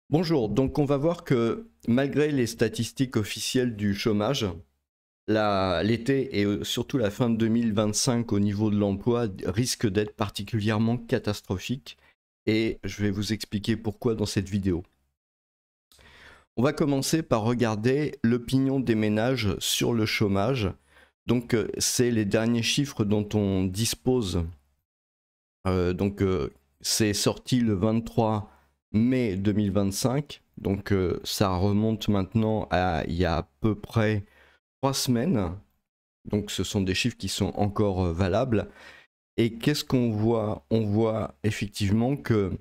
Bonjour, donc on va voir que malgré les statistiques officielles du chômage, l'été et surtout la fin de 2025 au niveau de l'emploi risque d'être particulièrement catastrophique et je vais vous expliquer pourquoi dans cette vidéo. On va commencer par regarder l'opinion des ménages sur le chômage. Donc c'est les derniers chiffres dont on dispose. C'est sorti le 23 mai 2025. Donc ça remonte maintenant à il y a à peu près 3 semaines. Donc ce sont des chiffres qui sont encore valables. Et qu'est-ce qu'on voit? On voit effectivement que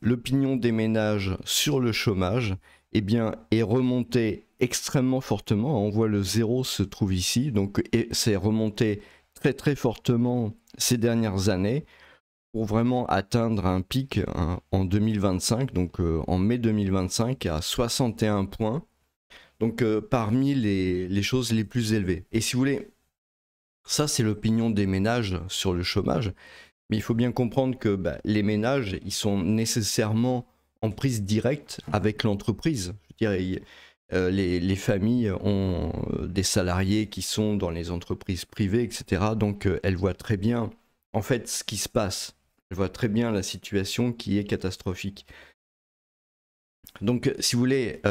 l'opinion des ménages sur le chômage eh bien, est remontée extrêmement fortement. On voit le zéro se trouve ici. Donc c'est remonté très très fortement ces dernières années pour vraiment atteindre un pic en 2025, donc en mai 2025 à 61 points, donc parmi les choses les plus élevées. Et si vous voulez, ça c'est l'opinion des ménages sur le chômage, mais il faut bien comprendre que les ménages, ils sont nécessairement en prise directe avec l'entreprise. Je dirais, les familles ont des salariés qui sont dans les entreprises privées, etc. Donc elles voient très bien en fait ce qui se passe. Je vois très bien la situation qui est catastrophique. Donc, si vous voulez,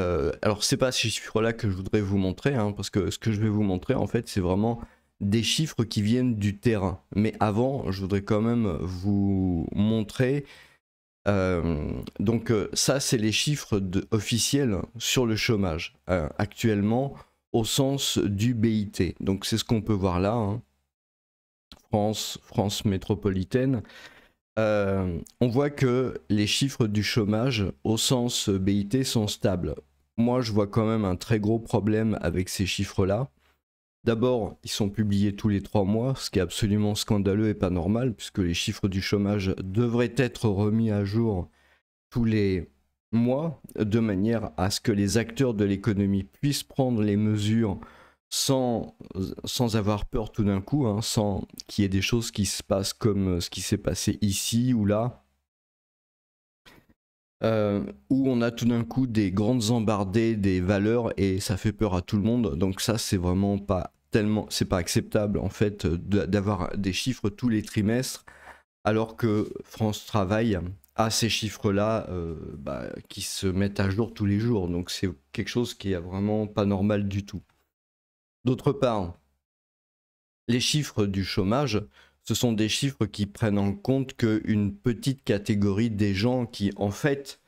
alors c'est pas ces chiffres-là que je voudrais vous montrer, hein, parce que ce que je vais vous montrer, en fait, c'est vraiment des chiffres qui viennent du terrain. Mais avant, je voudrais quand même vous montrer. Ça, c'est les chiffres officiels sur le chômage actuellement au sens du BIT. Donc, c'est ce qu'on peut voir là, hein. France métropolitaine. On voit que les chiffres du chômage au sens BIT sont stables. Moi, je vois quand même un très gros problème avec ces chiffres-là. D'abord, ils sont publiés tous les 3 mois, ce qui est absolument scandaleux et pas normal, puisque les chiffres du chômage devraient être remis à jour tous les mois, de manière à ce que les acteurs de l'économie puissent prendre les mesures sans avoir peur tout d'un coup, hein, sans qu'il y ait des choses qui se passent comme ce qui s'est passé ici ou là, où on a tout d'un coup des grandes embardées des valeurs et ça fait peur à tout le monde. Donc ça, c'est vraiment pas tellement, c'est pas acceptable en fait d'avoir des chiffres tous les trimestres, alors que France Travail a ces chiffres-là qui se mettent à jour tous les jours. Donc c'est quelque chose qui est vraiment pas normal du tout. D'autre part, les chiffres du chômage, ce sont des chiffres qui prennent en compte qu'une petite catégorie des gens qui, en fait,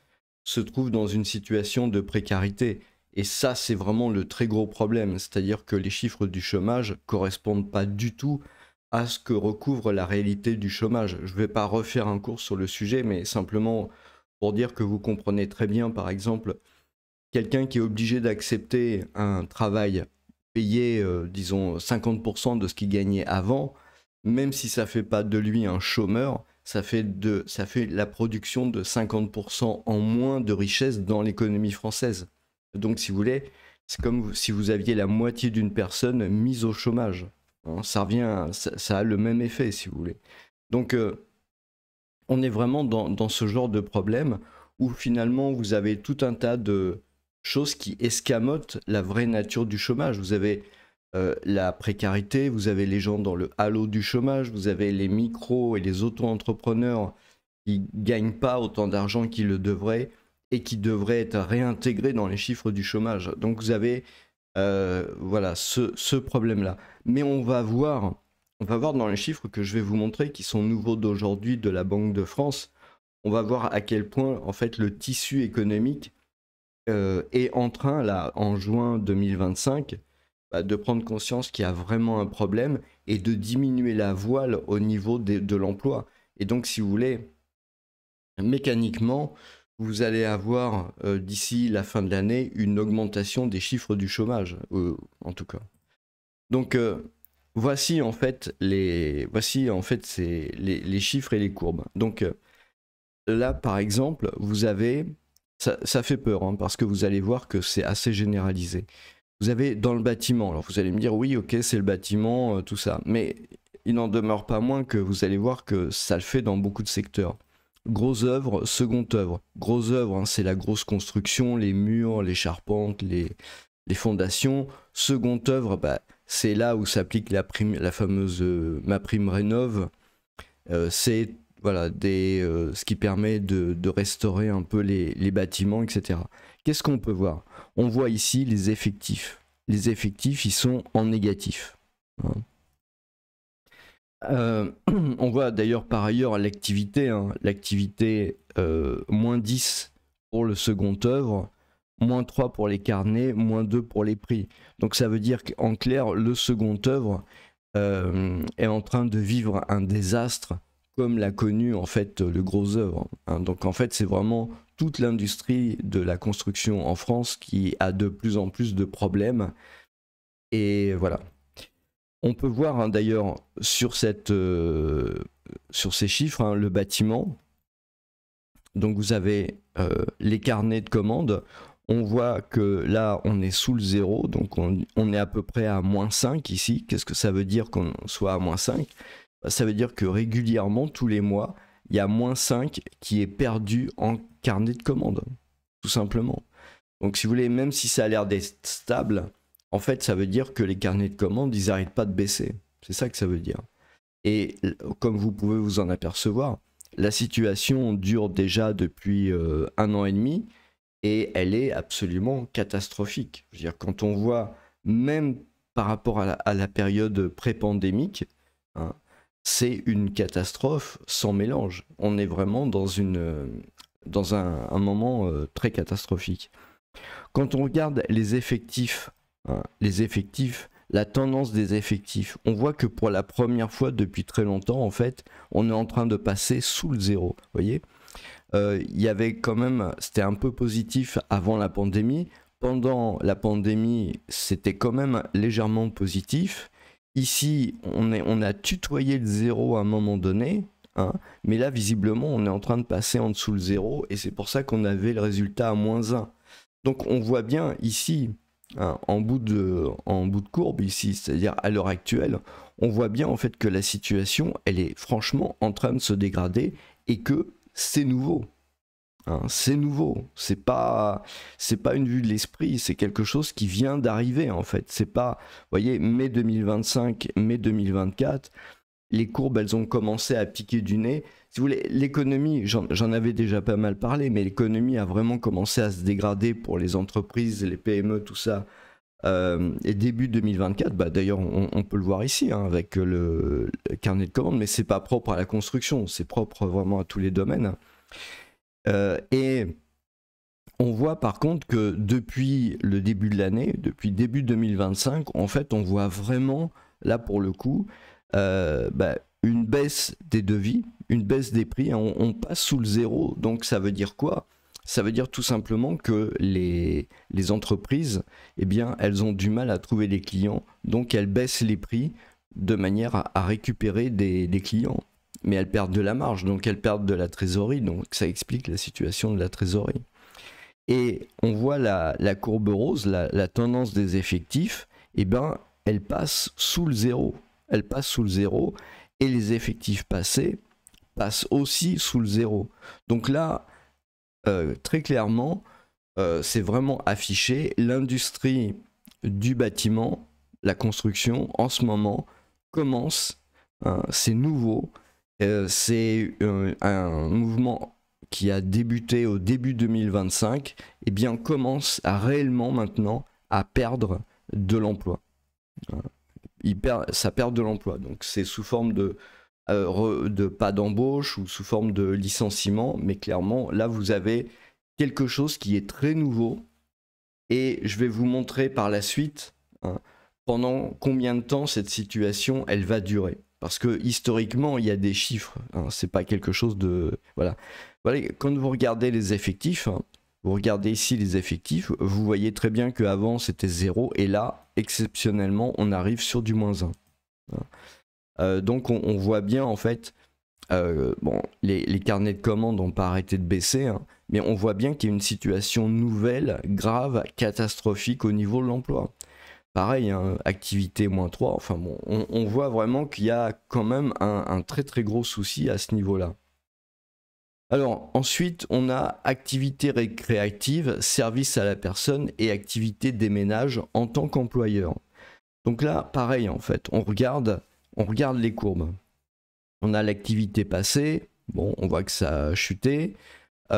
se trouvent dans une situation de précarité. Et ça, c'est vraiment le très gros problème. C'est-à-dire que les chiffres du chômage correspondent pas du tout à ce que recouvre la réalité du chômage. Je ne vais pas refaire un cours sur le sujet, mais simplement pour dire que vous comprenez très bien, par exemple, quelqu'un qui est obligé d'accepter un travail payé, disons, 50% de ce qu'il gagnait avant, même si ça fait pas de lui un chômeur, ça fait la production de 50% en moins de richesse dans l'économie française. Donc, si vous voulez, c'est comme si vous aviez la moitié d'une personne mise au chômage, hein. Ça a le même effet, si vous voulez. Donc, on est vraiment dans ce genre de problème où finalement vous avez tout un tas de choses qui escamotent la vraie nature du chômage. Vous avez la précarité, vous avez les gens dans le halo du chômage, vous avez les micros et les auto-entrepreneurs qui ne gagnent pas autant d'argent qu'ils le devraient et qui devraient être réintégrés dans les chiffres du chômage. Donc vous avez voilà ce problème-là. Mais on va voir dans les chiffres que je vais vous montrer, qui sont nouveaux d'aujourd'hui de la Banque de France, on va voir à quel point en fait le tissu économique est en train, là, en juin 2025, de prendre conscience qu'il y a vraiment un problème et de diminuer la voile au niveau de l'emploi. Et donc, si vous voulez, mécaniquement, vous allez avoir d'ici la fin de l'année une augmentation des chiffres du chômage, en tout cas. Donc, voici en fait les chiffres et les courbes. Donc là, par exemple, vous avez, ça fait peur, hein, parce que vous allez voir que c'est assez généralisé. Vous avez dans le bâtiment, alors vous allez me dire oui, ok, c'est le bâtiment, tout ça, mais il n'en demeure pas moins que vous allez voir que ça le fait dans beaucoup de secteurs. Gros œuvre, seconde œuvre. Gros œuvre, hein, c'est la grosse construction, les murs, les charpentes, les fondations. Seconde œuvre, bah, c'est là où s'applique la fameuse MaPrimeRénov'. C'est voilà, ce qui permet de restaurer un peu les bâtiments, etc. Qu'est-ce qu'on peut voir? On voit ici les effectifs. Les effectifs, ils sont en négatif. Hein. On voit d'ailleurs par ailleurs l'activité, hein, l'activité moins 10 pour le second œuvre, moins 3 pour les carnets, moins 2 pour les prix. Donc ça veut dire qu'en clair, le second œuvre est en train de vivre un désastre comme l'a connu en fait le gros œuvre. Hein. Donc en fait c'est vraiment toute l'industrie de la construction en France qui a de plus en plus de problèmes. Et voilà. On peut voir hein, d'ailleurs sur ces chiffres, hein, le bâtiment. Donc vous avez les carnets de commandes. On voit que là, on est sous le zéro, donc on est à peu près à moins 5 ici. Qu'est-ce que ça veut dire qu'on soit à moins 5? Ça veut dire que régulièrement, tous les mois, il y a moins 5 qui est perdu en carnet de commandes, tout simplement. Donc si vous voulez, même si ça a l'air d'être stable, en fait, ça veut dire que les carnets de commandes, ils n'arrêtent pas de baisser. C'est ça que ça veut dire. Et comme vous pouvez vous en apercevoir, la situation dure déjà depuis 1 an et demi et elle est absolument catastrophique. Je veux dire, quand on voit, même par rapport à la période pré-pandémique, hein, c'est une catastrophe sans mélange. On est vraiment dans un moment très catastrophique. Quand on regarde les effectifs, hein, la tendance des effectifs, on voit que pour la première fois depuis très longtemps, en fait, on est en train de passer sous le zéro. Vous voyez, il y avait quand même, c'était un peu positif avant la pandémie. Pendant la pandémie, c'était quand même légèrement positif. Ici, on a tutoyé le zéro à un moment donné. Hein, mais là, visiblement, on est en train de passer en dessous le zéro et c'est pour ça qu'on avait le résultat à moins 1. Donc on voit bien ici, hein, en bout de courbe ici, c'est-à-dire à l'heure actuelle, on voit bien en fait que la situation, elle est franchement en train de se dégrader et que c'est nouveau. Hein, c'est nouveau, c'est pas une vue de l'esprit, c'est quelque chose qui vient d'arriver en fait. C'est pas, vous voyez, mai 2025, mai 2024, les courbes elles ont commencé à piquer du nez. Si vous voulez, l'économie, j'en avais déjà pas mal parlé, mais l'économie a vraiment commencé à se dégrader pour les entreprises, les PME, tout ça. Et début 2024, bah d'ailleurs on peut le voir ici hein, avec le carnet de commandes, mais c'est pas propre à la construction, c'est propre vraiment à tous les domaines. Et on voit par contre que depuis le début de l'année, depuis début 2025, en fait on voit vraiment, là pour le coup, une baisse des devis, une baisse des prix, on passe sous le zéro, donc ça veut dire quoi? Ça veut dire tout simplement que les entreprises, eh bien, elles ont du mal à trouver des clients, donc elles baissent les prix de manière à récupérer des clients. Mais elles perdent de la marge, donc elles perdent de la trésorerie, donc ça explique la situation de la trésorerie. Et on voit la courbe rose, la tendance des effectifs, eh ben, elle passe sous le zéro. Elle passe sous le zéro, et les effectifs passés passent aussi sous le zéro. Donc là, très clairement, c'est vraiment affiché, l'industrie du bâtiment, la construction, en ce moment, commence, hein, c'est nouveau, c'est un mouvement qui a débuté au début 2025, et bien commence à réellement maintenant à perdre de l'emploi. Ça perd de l'emploi, donc c'est sous forme de pas d'embauche ou sous forme de licenciement, mais clairement là vous avez quelque chose qui est très nouveau et je vais vous montrer par la suite hein, pendant combien de temps cette situation elle va durer. Parce que historiquement, il y a des chiffres, hein, c'est pas quelque chose de... Voilà. Quand vous regardez les effectifs, hein, vous regardez ici les effectifs, vous voyez très bien qu'avant c'était 0, et là, exceptionnellement, on arrive sur du moins 1. Donc on voit bien en fait, bon, les carnets de commandes n'ont pas arrêté de baisser, hein, mais on voit bien qu'il y a une situation nouvelle, grave, catastrophique au niveau de l'emploi. Pareil, hein, activité moins 3, enfin bon, on voit vraiment qu'il y a quand même un très très gros souci à ce niveau-là. Alors ensuite, on a activité récréative, service à la personne et activité des ménages en tant qu'employeur. Donc là, pareil en fait, on regarde les courbes. On a l'activité passée, bon, on voit que ça a chuté. On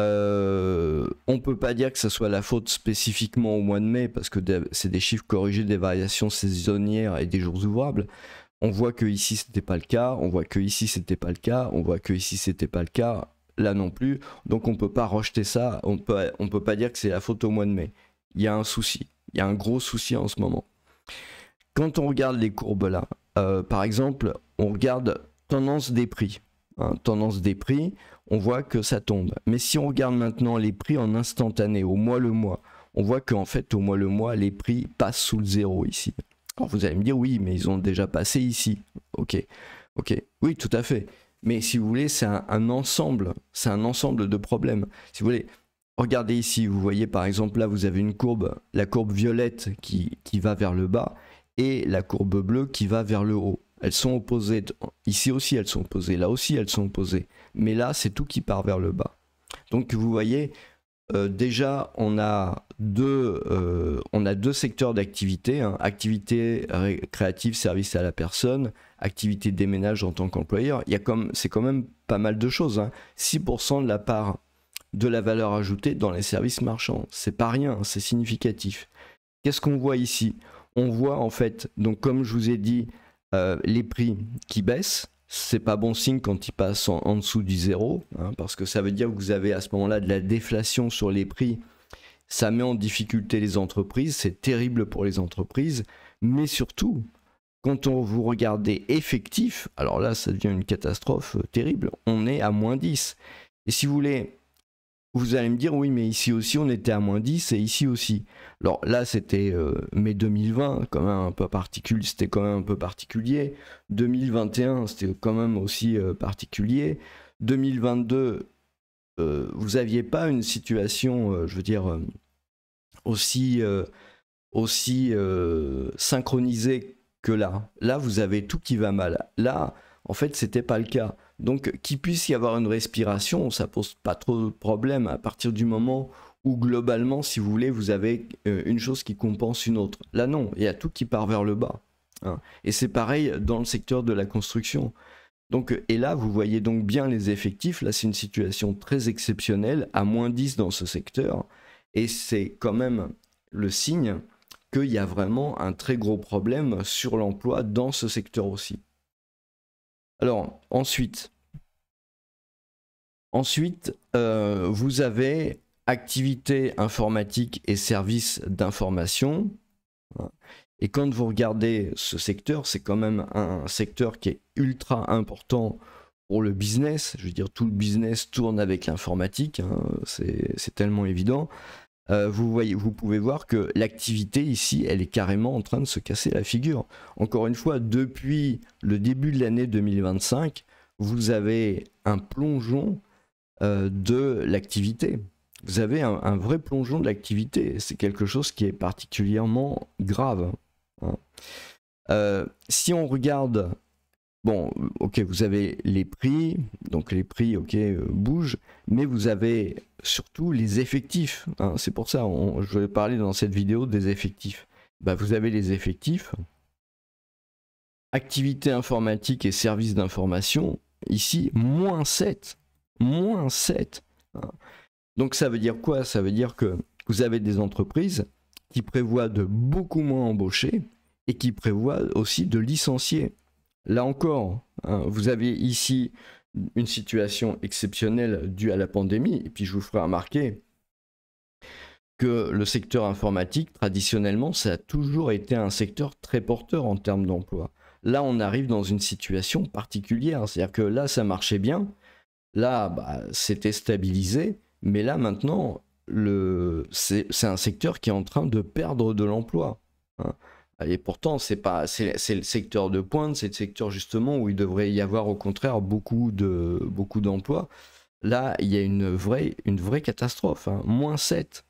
ne peut pas dire que ça soit la faute spécifiquement au mois de mai, parce que c'est des chiffres corrigés des variations saisonnières et des jours ouvrables. On voit que ici c'était pas le cas, on voit que ici c'était pas le cas, on voit que ici c'était pas le cas, là non plus. Donc on peut pas rejeter ça, on peut pas dire que c'est la faute au mois de mai. Il y a un souci, il y a un gros souci en ce moment. Quand on regarde les courbes là, par exemple, on regarde tendance des prix. Tendance des prix, on voit que ça tombe. Mais si on regarde maintenant les prix en instantané, au mois le mois, on voit qu'en fait au mois le mois, les prix passent sous le zéro ici. Alors vous allez me dire oui, mais ils ont déjà passé ici. Ok, oui, tout à fait. Mais si vous voulez, c'est un ensemble de problèmes. Si vous voulez, regardez ici, vous voyez par exemple là, vous avez une courbe, la courbe violette qui va vers le bas et la courbe bleue qui va vers le haut. Elles sont opposées. Ici aussi, elles sont opposées. Là aussi, elles sont opposées. Mais là, c'est tout qui part vers le bas. Donc, vous voyez, déjà, on a deux secteurs d'activité. Activité créative, service à la personne, activité des ménages en tant qu'employeur. C'est quand même pas mal de choses. 6% de la part de la valeur ajoutée dans les services marchands. C'est pas rien, c'est significatif. Qu'est-ce qu'on voit ici? On voit en fait, donc comme je vous ai dit, les prix qui baissent. C'est pas bon signe quand ils passent en dessous du zéro, parce que ça veut dire que vous avez à ce moment-là de la déflation sur les prix. Ça met en difficulté les entreprises, c'est terrible pour les entreprises, mais surtout, quand vous regardez effectif, alors là ça devient une catastrophe terrible, on est à moins 10. Et si vous voulez, vous allez me dire, oui, mais ici aussi, on était à moins 10 et ici aussi. Alors là, c'était mai 2020, quand même un peu particulier, c'était quand même un peu particulier. 2021, c'était quand même aussi particulier. 2022, vous n'aviez pas une situation, je veux dire, aussi synchronisée que là. Là, vous avez tout qui va mal. Là, en fait, c'était pas le cas. Donc, qu'il puisse y avoir une respiration, ça pose pas trop de problème à partir du moment où, globalement, si vous voulez, vous avez une chose qui compense une autre. Là, non, il y a tout qui part vers le bas. Et c'est pareil dans le secteur de la construction. Donc, et là, vous voyez donc bien les effectifs. Là, c'est une situation très exceptionnelle, à moins 10 dans ce secteur. Et c'est quand même le signe qu'il y a vraiment un très gros problème sur l'emploi dans ce secteur aussi. Alors, ensuite, vous avez activité informatique et services d'information. Et quand vous regardez ce secteur, c'est quand même un secteur qui est ultra important pour le business. Je veux dire, tout le business tourne avec l'informatique, c'est tellement évident. Vous pouvez voir que l'activité ici, elle est carrément en train de se casser la figure. Encore une fois, depuis le début de l'année 2025, vous avez un plongeon de l'activité. Vous avez un vrai plongeon de l'activité. C'est quelque chose qui est particulièrement grave. Si on regarde, bon, ok, vous avez les prix, donc les prix, ok, bougent, mais vous avez surtout les effectifs. C'est pour ça, je vais parler dans cette vidéo des effectifs. Vous avez les effectifs, activité informatique et services d'information, ici, moins 7. Moins 7. Donc ça veut dire quoi? Ça veut dire que vous avez des entreprises qui prévoient de beaucoup moins embaucher et qui prévoient aussi de licencier. Là encore, vous avez ici une situation exceptionnelle due à la pandémie, et puis je vous ferai remarquer que le secteur informatique, traditionnellement, ça a toujours été un secteur très porteur en termes d'emploi. Là, on arrive dans une situation particulière, c'est-à-dire que là, ça marchait bien, là, c'était stabilisé, mais là, maintenant, c'est un secteur qui est en train de perdre de l'emploi. Et pourtant, c'est le secteur de pointe, c'est le secteur justement où il devrait y avoir au contraire beaucoup d'emplois. Là, il y a une vraie catastrophe, moins 7.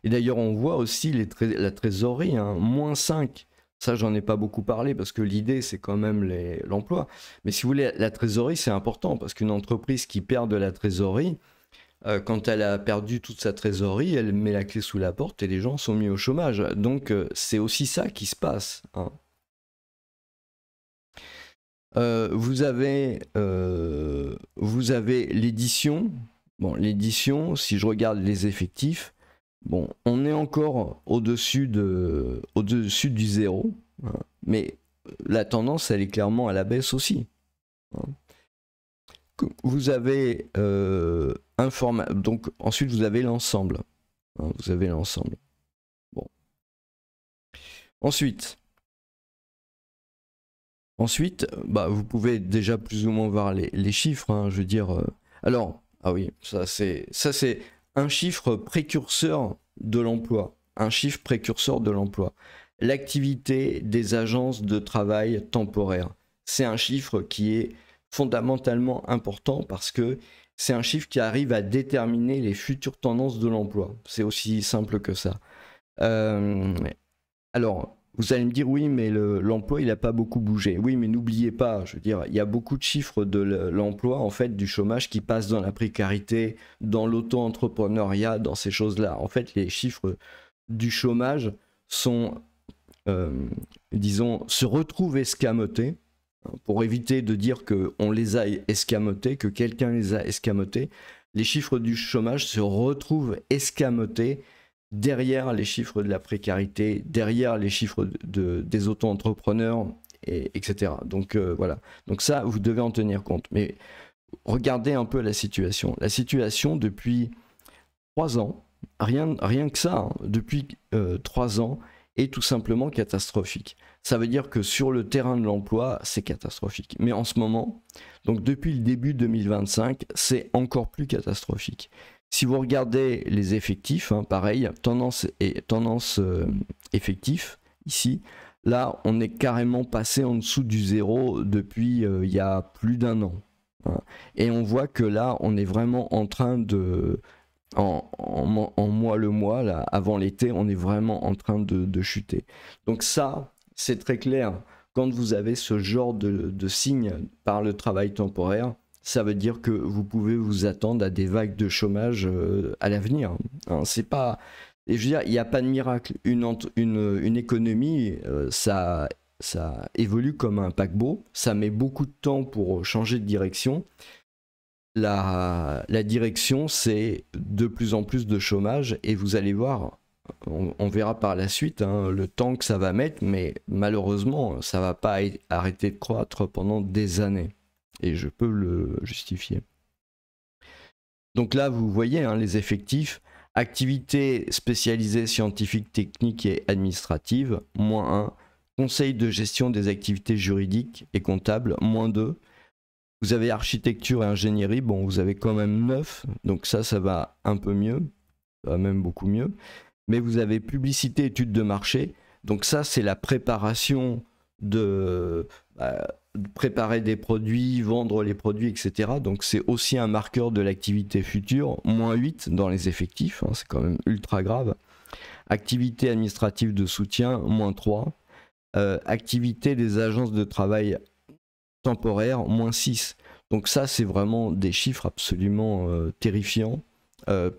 Et d'ailleurs, on voit aussi la trésorerie, moins 5. Ça, j'en ai pas beaucoup parlé parce que l'idée, c'est quand même l'emploi. Mais si vous voulez, la trésorerie, c'est important parce qu'une entreprise qui perd de la trésorerie, quand elle a perdu toute sa trésorerie, elle met la clé sous la porte et les gens sont mis au chômage. Donc, c'est aussi ça qui se passe, hein. Vous avez l'édition. Bon, l'édition, si je regarde les effectifs, bon, on est encore au-dessus du zéro, hein, mais la tendance, elle est clairement à la baisse aussi, hein. Vous avez donc ensuite vous avez l'ensemble, hein, vous avez l'ensemble. Bon. Ensuite, bah, vous pouvez déjà plus ou moins voir les chiffres, hein, je veux dire. Alors, ah oui, ça c'est un chiffre précurseur de l'emploi. Un chiffre précurseur de l'emploi. L'activité des agences de travail temporaire. C'est un chiffre qui est fondamentalement important parce que c'est un chiffre qui arrive à déterminer les futures tendances de l'emploi. C'est aussi simple que ça. Alors, vous allez me dire, oui, mais l'emploi, il n'a pas beaucoup bougé. Oui, mais n'oubliez pas, je veux dire, il y a beaucoup de chiffres de l'emploi, en fait, du chômage qui passent dans la précarité, dans l'auto-entrepreneuriat, dans ces choses-là. En fait, les chiffres du chômage sont, disons, se retrouvent escamotés, hein, pour éviter de dire qu'on les a escamotés, que quelqu'un les a escamotés. Les chiffres du chômage se retrouvent escamotés derrière les chiffres de la précarité, derrière les chiffres des auto-entrepreneurs, etc. Donc voilà. Donc ça, vous devez en tenir compte. Mais regardez un peu la situation. La situation depuis 3 ans, rien que ça, hein, depuis 3 ans, est tout simplement catastrophique. Ça veut dire que sur le terrain de l'emploi, c'est catastrophique. Mais en ce moment, donc depuis le début 2025, c'est encore plus catastrophique. Si vous regardez les effectifs, hein, pareil, tendance effectif, ici, là, on est carrément passé en dessous du zéro depuis il y a plus d'1 an, hein. Et on voit que là, on est vraiment en train de... En mois, là, avant l'été, on est vraiment en train de chuter. Donc ça, c'est très clair. Quand vous avez ce genre de signe par le travail temporaire, ça veut dire que vous pouvez vous attendre à des vagues de chômage à l'avenir, hein. C'est pas... Et je veux dire, il n'y a pas de miracle. Une économie, ça évolue comme un paquebot. Ça met beaucoup de temps pour changer de direction. La direction, c'est de plus en plus de chômage. Et vous allez voir, on verra par la suite, hein, le temps que ça va mettre. Mais malheureusement, ça ne va pas arrêter de croître pendant des années. Et je peux le justifier. Donc là, vous voyez, hein, les effectifs. Activités spécialisées scientifiques, techniques et administratives, -1. Conseil de gestion des activités juridiques et comptables, -2. Vous avez architecture et ingénierie, bon, vous avez quand même 9. Donc ça va un peu mieux. Ça va même beaucoup mieux. Mais vous avez publicité, études de marché. Donc ça, c'est la préparation de... préparer des produits, vendre les produits, etc. Donc c'est aussi un marqueur de l'activité future, -8 dans les effectifs, hein, c'est quand même ultra grave. Activité administrative de soutien, -3. Activité des agences de travail temporaire, -6. Donc ça, c'est vraiment des chiffres absolument terrifiants,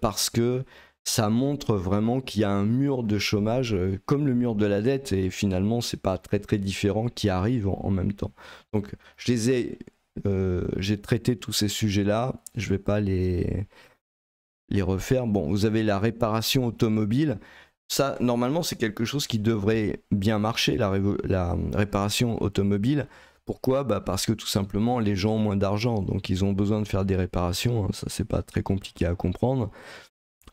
parce que ça montre vraiment qu'il y a un mur de chômage, comme le mur de la dette, et finalement, c'est pas très très différent, qui arrive en même temps. Donc, j'ai traité tous ces sujets-là, je vais pas les refaire. Bon, vous avez la réparation automobile. Ça, normalement, c'est quelque chose qui devrait bien marcher, la réparation automobile. Pourquoi ? Bah parce que tout simplement, les gens ont moins d'argent, donc ils ont besoin de faire des réparations, hein. Ça, c'est pas très compliqué à comprendre.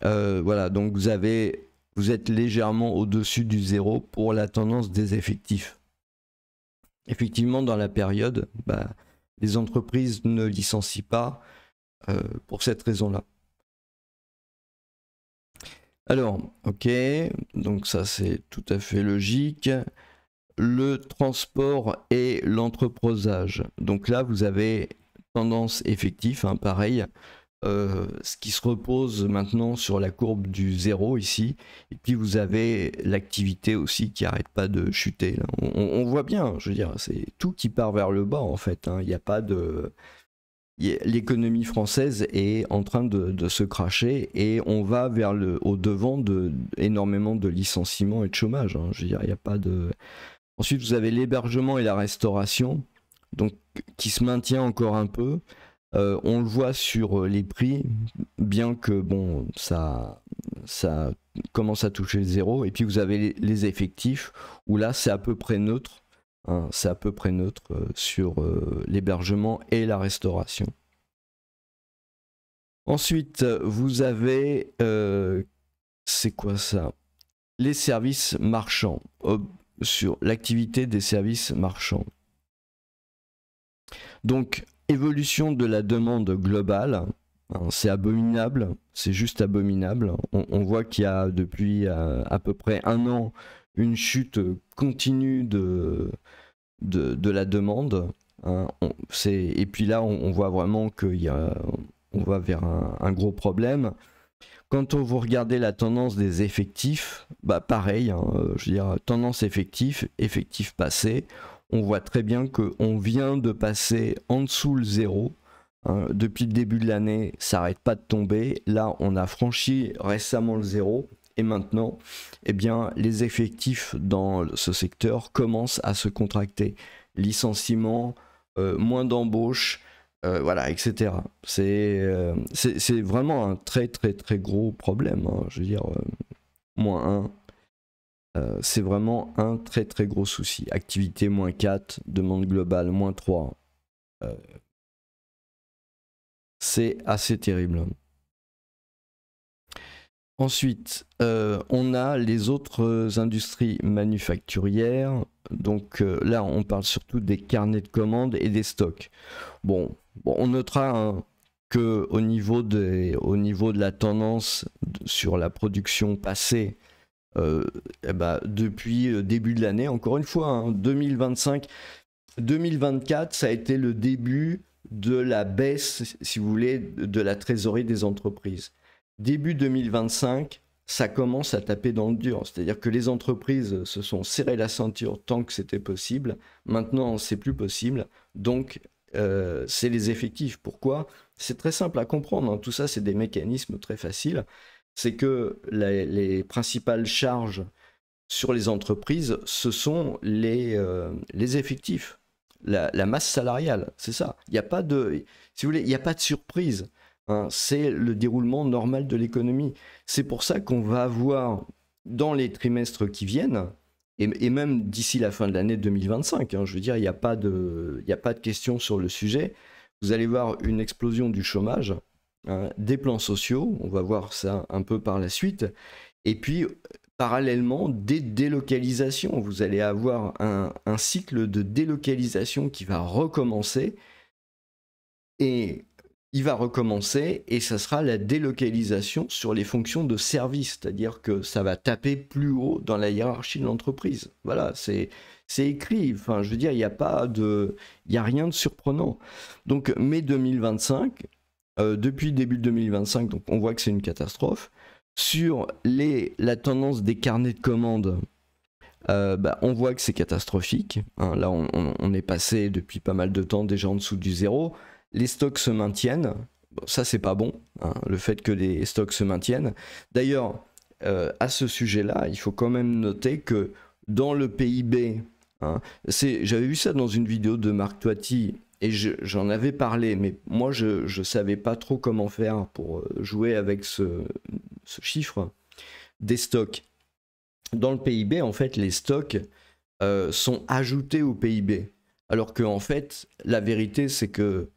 Voilà, donc vous êtes légèrement au-dessus du zéro pour la tendance des effectifs. Effectivement, dans la période, bah, les entreprises ne licencient pas pour cette raison-là. Alors, ok, donc ça c'est tout à fait logique. Le transport et l'entreposage. Donc là, vous avez tendance effective, hein, pareil. ce qui se repose maintenant sur la courbe du zéro ici, et puis vous avez l'activité aussi qui arrête pas de chuter. Là. On voit bien, je veux dire, c'est tout qui part vers le bas en fait. Il n'y a pas de... L'économie française est en train de se cracher et on va vers au devant énormément de licenciements et de chômage. Je veux dire, il n'y a pas de... Ensuite, vous avez l'hébergement et la restauration, donc qui se maintient encore un peu. On le voit sur les prix, bien que bon, ça commence à toucher le zéro. Et puis vous avez les effectifs, où là c'est à peu près neutre. Hein, c'est à peu près neutre sur l'hébergement et la restauration. Ensuite, vous avez, c'est quoi ça? Les services marchands, sur l'activité des services marchands. Donc, évolution de la demande globale, hein, c'est abominable, c'est juste abominable. On voit qu'il y a depuis à peu près un an une chute continue de la demande. Hein, et puis là, on voit vraiment qu'on va vers un gros problème. Quand vous regardez la tendance des effectifs, bah pareil, hein, je veux dire, tendance effectif passé, on voit très bien qu'on vient de passer en dessous le zéro. Hein, depuis le début de l'année, ça n'arrête pas de tomber. Là, on a franchi récemment le zéro. Et maintenant, eh bien, les effectifs dans ce secteur commencent à se contracter. Licenciements, moins d'embauches, voilà, etc. C'est vraiment un très très très gros problème. Hein. Je veux dire, moins 1, c'est vraiment un très très gros souci. Activité moins 4, demande globale moins 3. C'est assez terrible. Ensuite, on a les autres industries manufacturières. Donc là, on parle surtout des carnets de commandes et des stocks. Bon on notera hein, que au niveau de la tendance sur la production passée, depuis le début de l'année, encore une fois, hein, 2025, 2024, ça a été le début de la baisse, si vous voulez, de la trésorerie des entreprises. Début 2025, ça commence à taper dans le dur. C'est-à-dire que les entreprises se sont serrées la ceinture tant que c'était possible. Maintenant, c'est plus possible. Donc, c'est les effectifs. Pourquoi? C'est très simple à comprendre. Hein. Tout ça, c'est des mécanismes très faciles. C'est que les principales charges sur les entreprises, ce sont les effectifs. La masse salariale, c'est ça. Il n'y a pas de... Si vous voulez, il n'y a pas de surprise. Hein, c'est le déroulement normal de l'économie. C'est pour ça qu'on va avoir dans les trimestres qui viennent, et même d'ici la fin de l'année 2025, hein, je veux dire, il n'y a pas de question sur le sujet. Vous allez voir une explosion du chômage, hein, des plans sociaux, on va voir ça un peu par la suite, et puis parallèlement des délocalisations. Vous allez avoir un cycle de délocalisation qui va recommencer, et il va recommencer et ça sera la délocalisation sur les fonctions de service, c'est-à-dire que ça va taper plus haut dans la hiérarchie de l'entreprise. Voilà, c'est écrit, enfin je veux dire, il n'y a rien de surprenant. Donc mai 2025, depuis début 2025, donc on voit que c'est une catastrophe. Sur la tendance des carnets de commandes, on voit que c'est catastrophique. Hein, là on est passé depuis pas mal de temps déjà en dessous du zéro. Les stocks se maintiennent, bon, ça c'est pas bon, hein, le fait que les stocks se maintiennent. D'ailleurs, à ce sujet-là, il faut quand même noter que dans le PIB, hein, j'avais vu ça dans une vidéo de Marc Toiti, et j'en avais parlé, mais moi je savais pas trop comment faire pour jouer avec ce chiffre des stocks. Dans le PIB, en fait, les stocks sont ajoutés au PIB. Alors que, en fait, la vérité, c'est que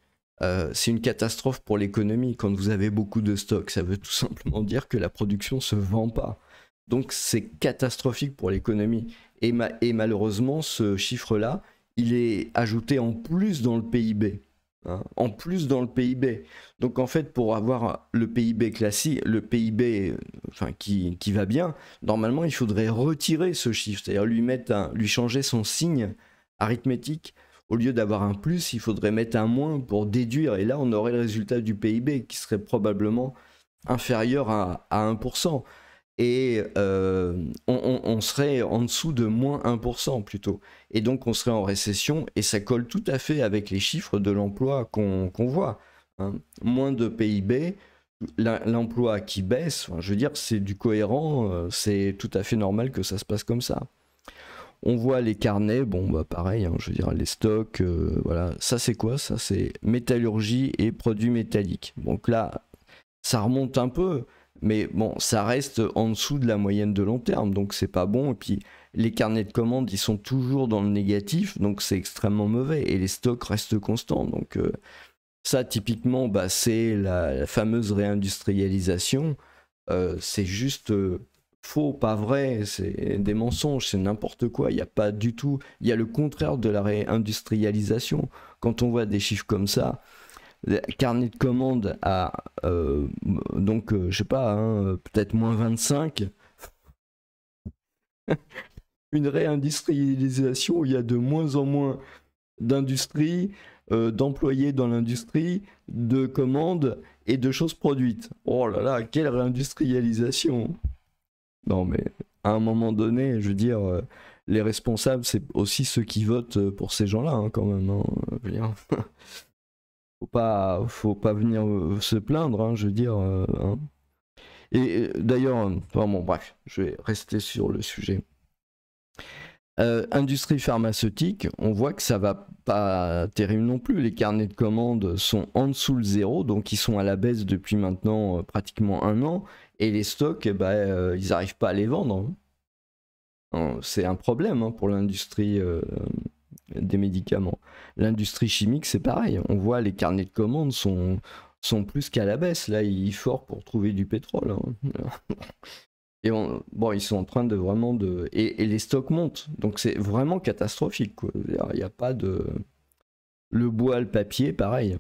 c'est une catastrophe pour l'économie. Quand vous avez beaucoup de stocks, ça veut tout simplement dire que la production ne se vend pas. Donc c'est catastrophique pour l'économie. Et malheureusement, ce chiffre-là, il est ajouté en plus dans le PIB. Hein, en plus dans le PIB. Donc en fait, pour avoir le PIB classique, le PIB qui va bien, normalement, il faudrait retirer ce chiffre. C'est-à-dire lui changer son signe arithmétique au lieu d'avoir un plus, il faudrait mettre un moins pour déduire. Et là, on aurait le résultat du PIB qui serait probablement inférieur à 1%. Et on serait en dessous de moins 1% plutôt. Et donc on serait en récession, et ça colle tout à fait avec les chiffres de l'emploi qu'on voit. Hein. Moins de PIB, l'emploi qui baisse, enfin, je veux dire, c'est du cohérent, c'est tout à fait normal que ça se passe comme ça. On voit les carnets, bon bah pareil, hein, je veux dire les stocks, voilà. Ça c'est quoi? Ça c'est métallurgie et produits métalliques. Donc là, ça remonte un peu, mais bon, ça reste en dessous de la moyenne de long terme, donc c'est pas bon. Et puis les carnets de commandes, ils sont toujours dans le négatif, donc c'est extrêmement mauvais. Et les stocks restent constants, donc ça typiquement, bah, c'est la fameuse réindustrialisation. C'est juste faux, pas vrai, c'est des mensonges, c'est n'importe quoi. Il n'y a pas du tout, il y a le contraire de la réindustrialisation. Quand on voit des chiffres comme ça, carnet de commandes à donc je sais pas, hein, peut-être moins 25, une réindustrialisation où il y a de moins en moins d'industrie, d'employés dans l'industrie, de commandes et de choses produites. Oh là là, quelle réindustrialisation! Non mais à un moment donné, je veux dire, les responsables, c'est aussi ceux qui votent pour ces gens-là, hein, quand même. Hein, je veux dire. Faut pas venir se plaindre, hein, je veux dire. Hein. Et d'ailleurs, bon, bref, je vais rester sur le sujet. Industrie pharmaceutique, on voit que ça va pas terrible non plus. Les carnets de commandes sont en dessous le zéro, donc ils sont à la baisse depuis maintenant pratiquement un an. Et les stocks, ils n'arrivent pas à les vendre. Hein. C'est un problème, hein, pour l'industrie des médicaments. L'industrie chimique, c'est pareil. On voit les carnets de commandes sont plus qu'à la baisse. Là, ils forent pour trouver du pétrole. Hein. Et bon, ils sont en train de vraiment de... Et les stocks montent. Donc c'est vraiment catastrophique, quoi. Il n'y a pas de... Le bois, le papier, pareil.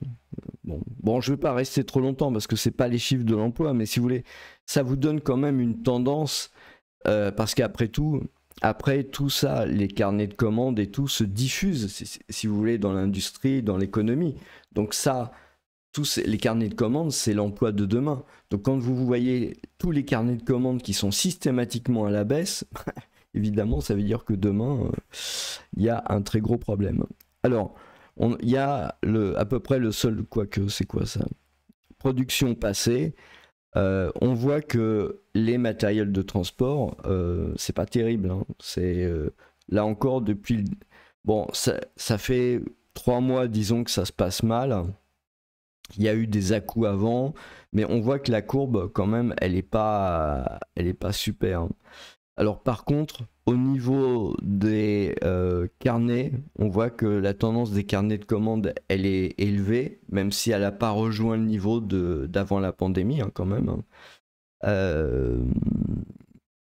Bon, je ne vais pas rester trop longtemps parce que c'est pas les chiffres de l'emploi, mais si vous voulez, ça vous donne quand même une tendance, parce qu'après tout, après tout ça, les carnets de commandes et tout se diffusent, si vous voulez, dans l'industrie, dans l'économie. Donc ça, les carnets de commandes, c'est l'emploi de demain. Donc quand vous voyez tous les carnets de commandes qui sont systématiquement à la baisse, évidemment, ça veut dire que demain, il y a un très gros problème. Alors, il y a à peu près le seul, quoique, c'est quoi ça? Production passée. On voit que les matériels de transport, c'est pas terrible. Hein. C'est là encore depuis. Bon, ça fait 3 mois, disons que ça se passe mal. Il y a eu des à-coups avant, mais on voit que la courbe, quand même, elle est pas super. Hein. Alors par contre, au niveau des carnets, on voit que la tendance des carnets de commandes, elle est élevée, même si elle n'a pas rejoint le niveau d'avant la pandémie, hein, quand même. Hein.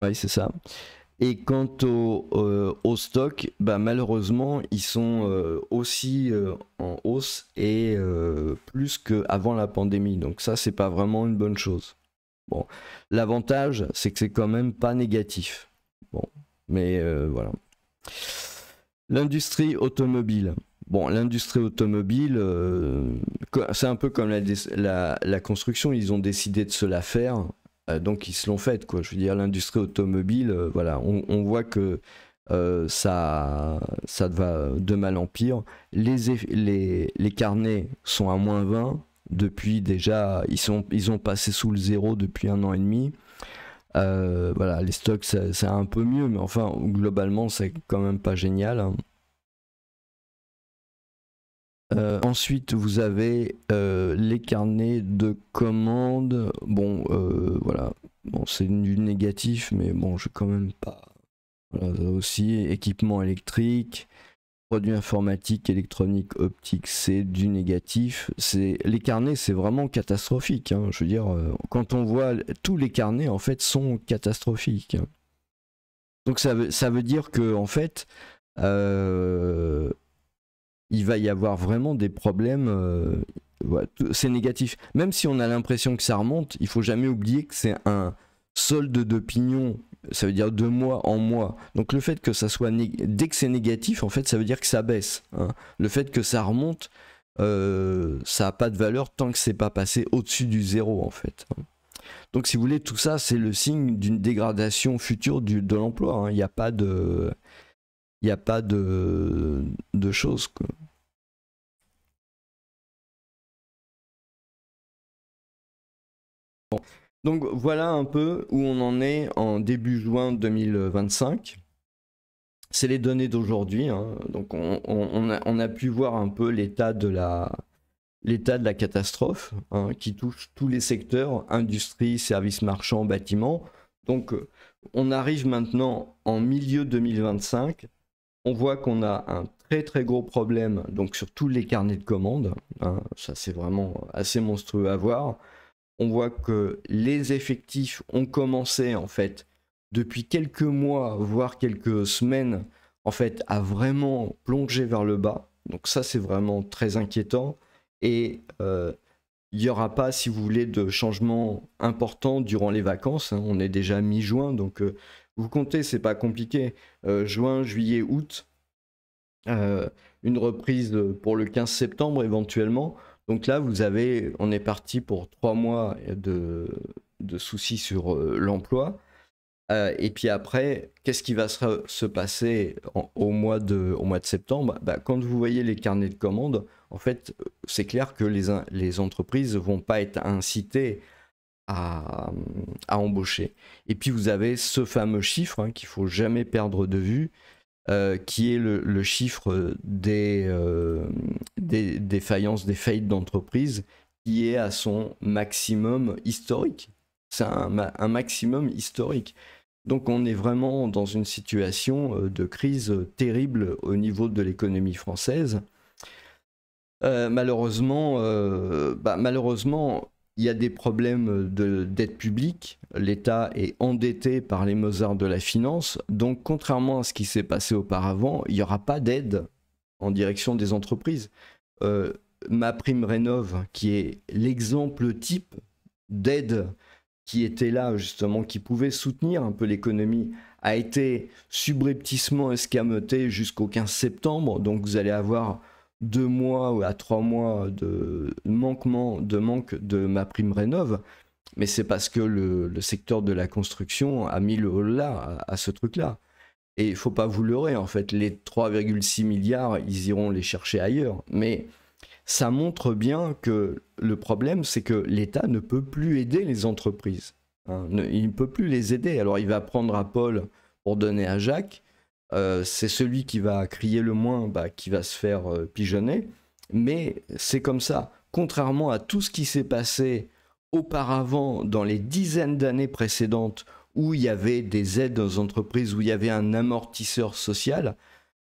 Oui, c'est ça. Et quant au stock, bah, malheureusement, ils sont aussi en hausse et plus qu'avant la pandémie. Donc ça, c'est pas vraiment une bonne chose. Bon, l'avantage, c'est que c'est quand même pas négatif. Bon, mais voilà. L'industrie automobile. Bon, l'industrie automobile, c'est un peu comme la construction, ils ont décidé de se la faire, donc ils se l'ont faite, quoi. Je veux dire, l'industrie automobile, voilà, on voit que ça va de mal en pire. Les carnets sont à moins 20, depuis déjà, ils ont passé sous le zéro depuis 1 an et demi. Voilà, les stocks, c'est un peu mieux, mais enfin, globalement, c'est quand même pas génial. Hein. Ensuite, vous avez les carnets de commandes. Bon, voilà. Bon, c'est du négatif, mais bon, je vais quand même pas. Voilà, ça aussi, équipement électrique, produits informatiques, électronique, optique, c'est du négatif. Les carnets, c'est vraiment catastrophique. Hein. Je veux dire, quand on voit tous les carnets, en fait, sont catastrophiques. Hein. Donc ça veut dire que, en fait, il va y avoir vraiment des problèmes. Ouais, c'est négatif. Même si on a l'impression que ça remonte, il faut jamais oublier que c'est solde d'opinion, ça veut dire de mois en mois. Donc le fait que ça soit dès que c'est négatif, en fait, ça veut dire que ça baisse. Hein. Le fait que ça remonte, ça n'a pas de valeur tant que c'est pas passé au-dessus du zéro, en fait. Donc si vous voulez, tout ça, c'est le signe d'une dégradation future de l'emploi. Hein. Il n'y a pas de, il n'y a pas de choses, quoi. Bon. Donc voilà un peu où on en est en début juin 2025. C'est les données d'aujourd'hui. Hein. Donc on a pu voir un peu l'état de la catastrophe, hein, qui touche tous les secteurs, industrie, services marchands, bâtiments. Donc on arrive maintenant en milieu 2025. On voit qu'on a un très très gros problème donc sur tous les carnets de commandes. Hein. Ça c'est vraiment assez monstrueux à voir. On voit que les effectifs ont commencé en fait depuis quelques mois, voire quelques semaines, en fait, à vraiment plonger vers le bas. Donc ça, c'est vraiment très inquiétant. Et il n'y aura pas, si vous voulez, de changement important durant les vacances. Hein. On est déjà mi-juin, donc vous comptez, c'est pas compliqué. Juin, juillet, août, une reprise pour le 15 septembre éventuellement. Donc là, on est parti pour 3 mois de soucis sur l'emploi. Et puis après, qu'est-ce qui va se passer au mois de septembre? Quand vous voyez les carnets de commandes, en fait, c'est clair que les entreprises ne vont pas être incitées à embaucher. Et puis vous avez ce fameux chiffre, hein, qu'il ne faut jamais perdre de vue, qui est le chiffre des défaillances, des faillites d'entreprise, qui est à son maximum historique. C'est un maximum historique. Donc on est vraiment dans une situation de crise terrible au niveau de l'économie française. Malheureusement, il y a des problèmes de dette publique. L'État est endetté par les Mozarts de la finance. Donc, contrairement à ce qui s'est passé auparavant, il n'y aura pas d'aide en direction des entreprises. MaPrimeRénov', qui est l'exemple type d'aide qui était là, justement, qui pouvait soutenir un peu l'économie, a été subrepticement escamoté jusqu'au 15 septembre. Donc, vous allez avoir 2 mois à 3 mois de manque de MaPrimeRénov', mais c'est parce que le secteur de la construction a mis le holà à ce truc-là. Et il ne faut pas vous leurrer, en fait, les 3,6 milliards, ils iront les chercher ailleurs. Mais ça montre bien que le problème, c'est que l'État ne peut plus aider les entreprises. Hein. Il ne peut plus les aider. Alors il va prendre à Paul pour donner à Jacques. C'est celui qui va crier le moins, qui va se faire pigeonner. Mais c'est comme ça. Contrairement à tout ce qui s'est passé auparavant dans les dizaines d'années précédentes où il y avait des aides aux entreprises, où il y avait un amortisseur social,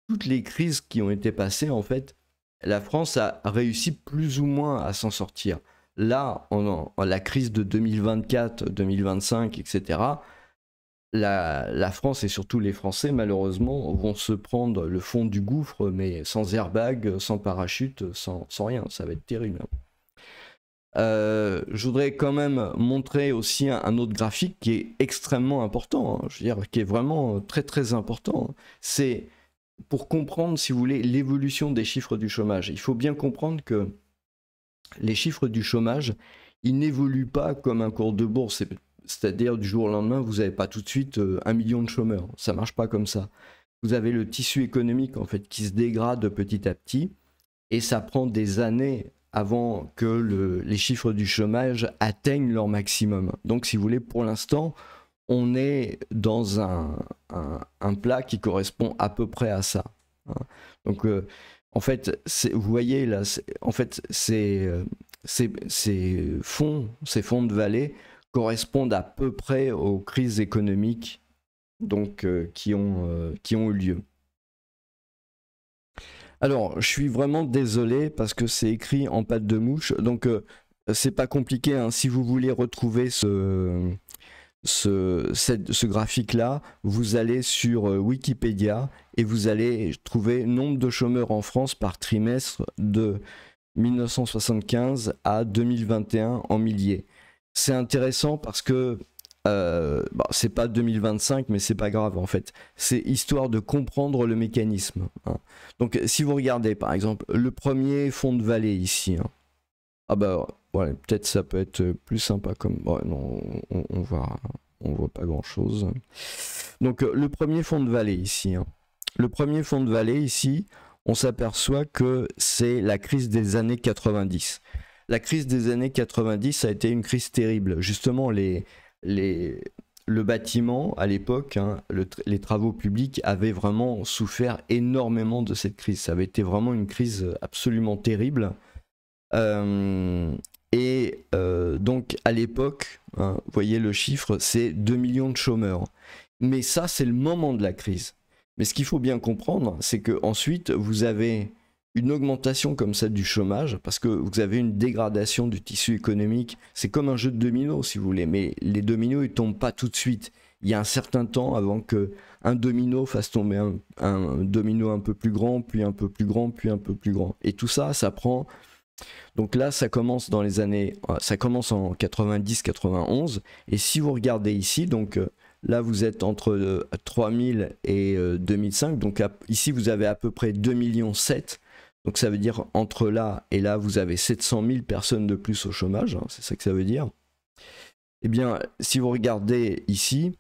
toutes les crises qui ont été passées, en fait, la France a réussi plus ou moins à s'en sortir. Là, la crise de 2024, 2025, etc., la France et surtout les Français, malheureusement, vont se prendre le fond du gouffre, mais sans airbag, sans parachute, sans rien. Ça va être terrible. Je voudrais quand même montrer aussi un autre graphique qui est extrêmement important, hein, je veux dire, qui est vraiment très très important. C'est pour comprendre, si vous voulez, l'évolution des chiffres du chômage. Il faut bien comprendre que les chiffres du chômage, ils n'évoluent pas comme un cours de bourse. C'est-à-dire du jour au lendemain, vous n'avez pas tout de suite 1 million de chômeurs. Ça ne marche pas comme ça. Vous avez le tissu économique en fait qui se dégrade petit à petit et ça prend des années avant que les chiffres du chômage atteignent leur maximum. Donc si vous voulez, pour l'instant, on est dans un plat qui correspond à peu près à ça. Donc en fait, vous voyez là, en fait, ces fonds de vallée correspondent à peu près aux crises économiques donc, qui ont eu lieu. Alors, je suis vraiment désolé parce que c'est écrit en patte de mouche, donc c'est pas compliqué, hein. Si vous voulez retrouver ce graphique-là, vous allez sur Wikipédia et vous allez trouver nombre de chômeurs en France par trimestre de 1975 à 2021 en milliers. C'est intéressant parce que c'est pas 2025, mais c'est pas grave en fait. C'est histoire de comprendre le mécanisme. Hein. Donc si vous regardez par exemple le premier fond de vallée ici, hein, ah bah ouais, peut-être ça peut être plus sympa comme... Ouais, non, on voit pas grand chose. Donc le premier fond de vallée ici, hein. Le premier fond de vallée ici, on s'aperçoit que c'est la crise des années 90. La crise des années 90 a été une crise terrible. Justement, le bâtiment à l'époque, hein, les travaux publics avaient vraiment souffert énormément de cette crise. Ça avait été vraiment une crise absolument terrible. Donc à l'époque, hein, vous voyez le chiffre, c'est 2 millions de chômeurs. Mais ça, c'est le moment de la crise. Mais ce qu'il faut bien comprendre, c'est qu'ensuite, vous avez une augmentation comme ça du chômage, parce que vous avez une dégradation du tissu économique. C'est comme un jeu de dominos, si vous voulez, mais les dominos, ils ne tombent pas tout de suite. Il y a un certain temps avant qu'un domino fasse tomber un domino un peu plus grand, puis un peu plus grand, puis un peu plus grand. Et tout ça, ça prend... Donc là, ça commence dans les années... Ça commence en 90-91, et si vous regardez ici, donc... Là, vous êtes entre 3000 et 2005. Donc ici, vous avez à peu près 2,7 millions. Donc ça veut dire entre là et là, vous avez 700 000 personnes de plus au chômage. Hein, c'est ça que ça veut dire. Eh bien, si vous regardez ici,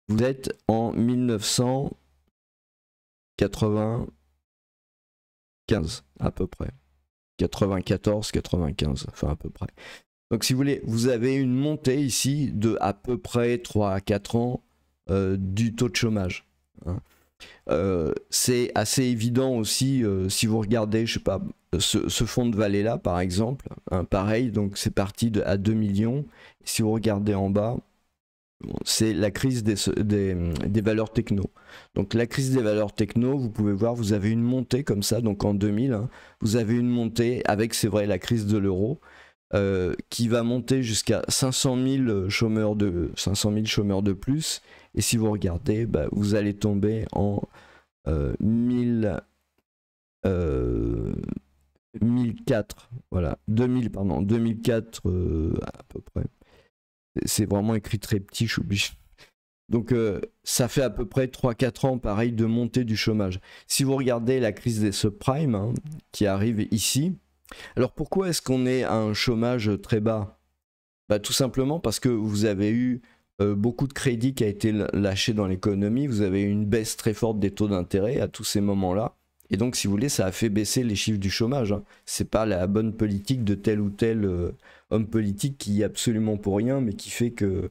vous êtes en 1995 à peu près. 94, 95, enfin à peu près. Donc si vous voulez, vous avez une montée ici de à peu près 3 à 4 ans du taux de chômage. Hein. C'est assez évident aussi, si vous regardez, je sais pas, ce fond de vallée là par exemple, hein, pareil, donc c'est parti à 2 millions. Si vous regardez en bas, c'est la crise des valeurs techno. Donc la crise des valeurs techno, vous pouvez voir, vous avez une montée comme ça, donc en 2000, hein, vous avez une montée avec, c'est vrai, la crise de l'euro. Qui va monter jusqu'à 500 000 chômeurs de plus. Et si vous regardez, bah, vous allez tomber en 1004, voilà, 2004 à peu près. C'est vraiment écrit très petit, je suis obligé. Donc ça fait à peu près 3-4 ans, pareil, de montée du chômage. Si vous regardez la crise des subprimes, hein, qui arrive ici, alors pourquoi est-ce qu'on est à un chômage très bas? Bah, tout simplement parce que vous avez eu beaucoup de crédit qui a été lâché dans l'économie, vous avez eu une baisse très forte des taux d'intérêt à tous ces moments-là, et donc si vous voulez, ça a fait baisser les chiffres du chômage. Hein. C'est pas la bonne politique de tel ou tel homme politique qui est absolument pour rien, mais qui fait que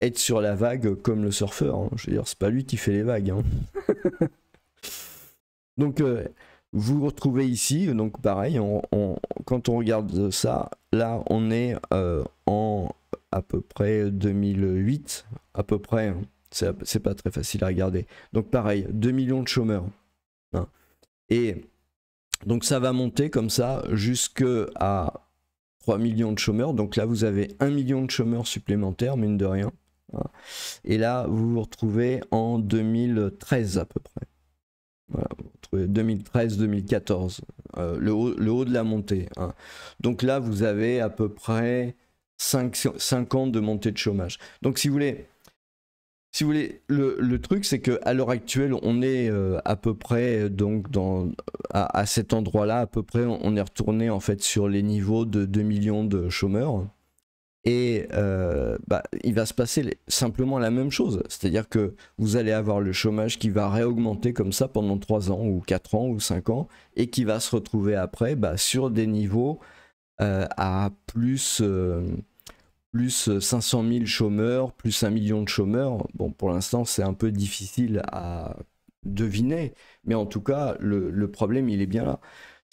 être sur la vague comme le surfeur, hein. Je veux dire, c'est pas lui qui fait les vagues. Hein. Donc vous vous retrouvez ici, donc pareil, quand on regarde ça, là on est en à peu près 2008, à peu près, hein. C'est pas très facile à regarder. Donc pareil, 2 millions de chômeurs. Hein. Et donc ça va monter comme ça jusqu'à 3 millions de chômeurs. Donc là vous avez 1 million de chômeurs supplémentaires, mine de rien. Hein. Et là vous vous retrouvez en 2013 à peu près. Voilà, 2013-2014, le haut de la montée. Hein. Donc là, vous avez à peu près 5 ans de montée de chômage. Donc si vous voulez, le truc, c'est qu'à l'heure actuelle, on est à peu près, donc à cet endroit-là, à peu près, on est retourné en fait sur les niveaux de 2 millions de chômeurs. Et il va se passer simplement la même chose. C'est-à-dire que vous allez avoir le chômage qui va réaugmenter comme ça pendant 3 ans, ou 4 ans, ou 5 ans, et qui va se retrouver après sur des niveaux à plus 500 000 chômeurs, plus 1 million de chômeurs. Bon, pour l'instant, c'est un peu difficile à deviner, mais en tout cas, le problème, il est bien là.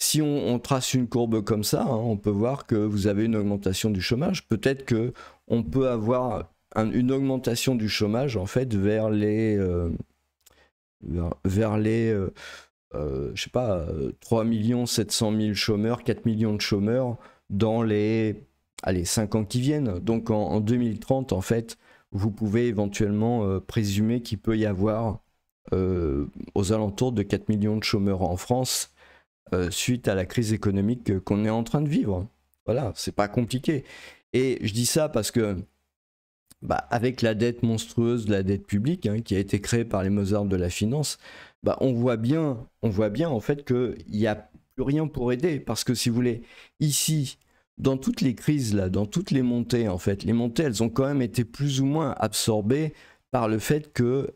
Si on trace une courbe comme ça, hein, on peut voir que vous avez une augmentation du chômage. Peut-être qu'on peut avoir une augmentation du chômage en fait vers les je sais pas, 3 700 000 chômeurs, 4 millions de chômeurs dans les 5 ans qui viennent. Donc en 2030, en fait, vous pouvez éventuellement présumer qu'il peut y avoir aux alentours de 4 millions de chômeurs en France. Suite à la crise économique qu'on est en train de vivre. Voilà, c'est pas compliqué. Et je dis ça parce que avec la dette monstrueuse, la dette publique, hein, qui a été créée par les Mozart de la finance, on voit bien en fait qu'il n'y a plus rien pour aider. Parce que si vous voulez, ici, dans toutes les crises, là, dans toutes les montées, en fait, les montées, elles ont quand même été plus ou moins absorbées par le fait que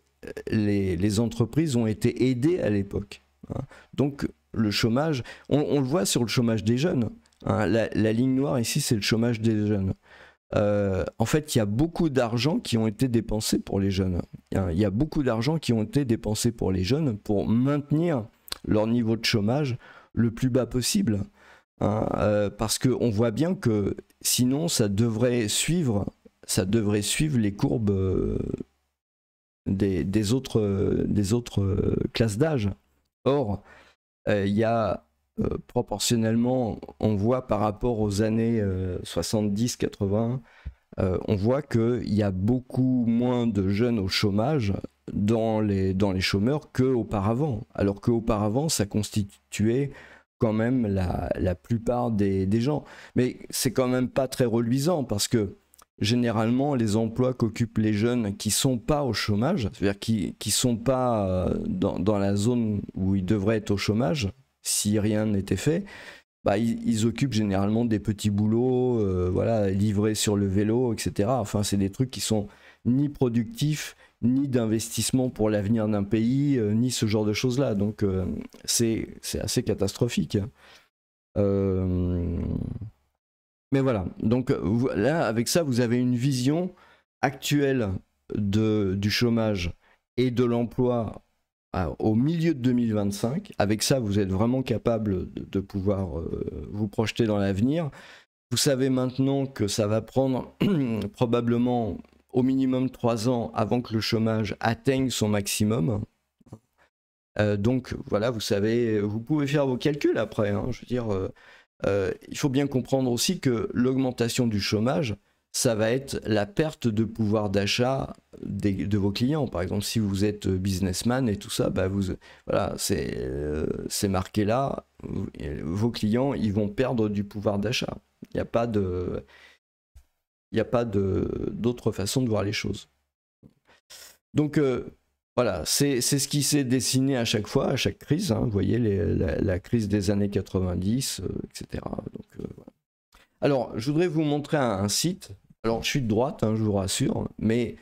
les entreprises ont été aidées à l'époque. Hein. Donc, le chômage, on le voit sur le chômage des jeunes. Hein. La ligne noire ici, c'est le chômage des jeunes. En fait, il y a beaucoup d'argent qui ont été dépensés pour les jeunes. Il y a beaucoup d'argent qui ont été dépensés pour les jeunes pour maintenir leur niveau de chômage le plus bas possible. Hein, parce qu'on voit bien que sinon, ça devrait suivre les courbes des autres classes d'âge. Or, il y a proportionnellement, on voit par rapport aux années 70-80, on voit qu'il y a beaucoup moins de jeunes au chômage dans les chômeurs qu'auparavant. Alors qu'auparavant, ça constituait quand même la plupart des gens. Mais c'est quand même pas très reluisant parce que généralement, les emplois qu'occupent les jeunes qui sont pas au chômage, c'est-à-dire qui sont pas dans la zone où ils devraient être au chômage, si rien n'était fait, ils occupent généralement des petits boulots, voilà, livrés sur le vélo, etc. Enfin, c'est des trucs qui sont ni productifs, ni d'investissement pour l'avenir d'un pays, ni ce genre de choses-là. Donc, c'est assez catastrophique. Mais voilà, donc là, avec ça, vous avez une vision actuelle du chômage et de l'emploi au milieu de 2025. Avec ça, vous êtes vraiment capable de pouvoir vous projeter dans l'avenir. Vous savez maintenant que ça va prendre probablement au minimum 3 ans avant que le chômage atteigne son maximum. Donc voilà, vous savez, vous pouvez faire vos calculs après. Hein, je veux dire, il faut bien comprendre aussi que l'augmentation du chômage, ça va être la perte de pouvoir d'achat de vos clients. Par exemple, si vous êtes businessman et tout ça, voilà, c'est marqué là. Vos clients, ils vont perdre du pouvoir d'achat. Il n'y a pas d'autre façon de voir les choses. Donc voilà, c'est ce qui s'est dessiné à chaque fois, à chaque crise. Hein. Vous voyez la crise des années 90, etc. Donc, voilà. Alors, je voudrais vous montrer un site. Alors, je suis de droite, hein, je vous rassure, mais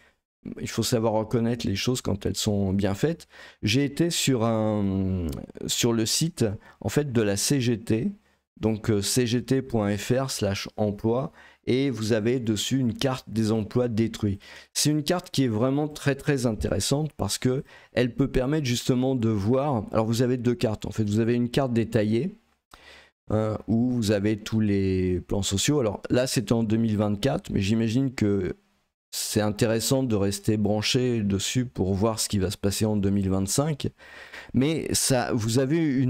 il faut savoir reconnaître les choses quand elles sont bien faites. J'ai été sur le site en fait de la CGT, donc cgt.fr/emploi, et vous avez dessus une carte des emplois détruits. C'est une carte qui est vraiment très très intéressante parce que elle peut permettre justement de voir. Alors, vous avez deux cartes en fait. Vous avez une carte détaillée. Où vous avez tous les plans sociaux. Alors là, c'était en 2024, mais j'imagine que c'est intéressant de rester branché dessus pour voir ce qui va se passer en 2025. Mais ça, vous avez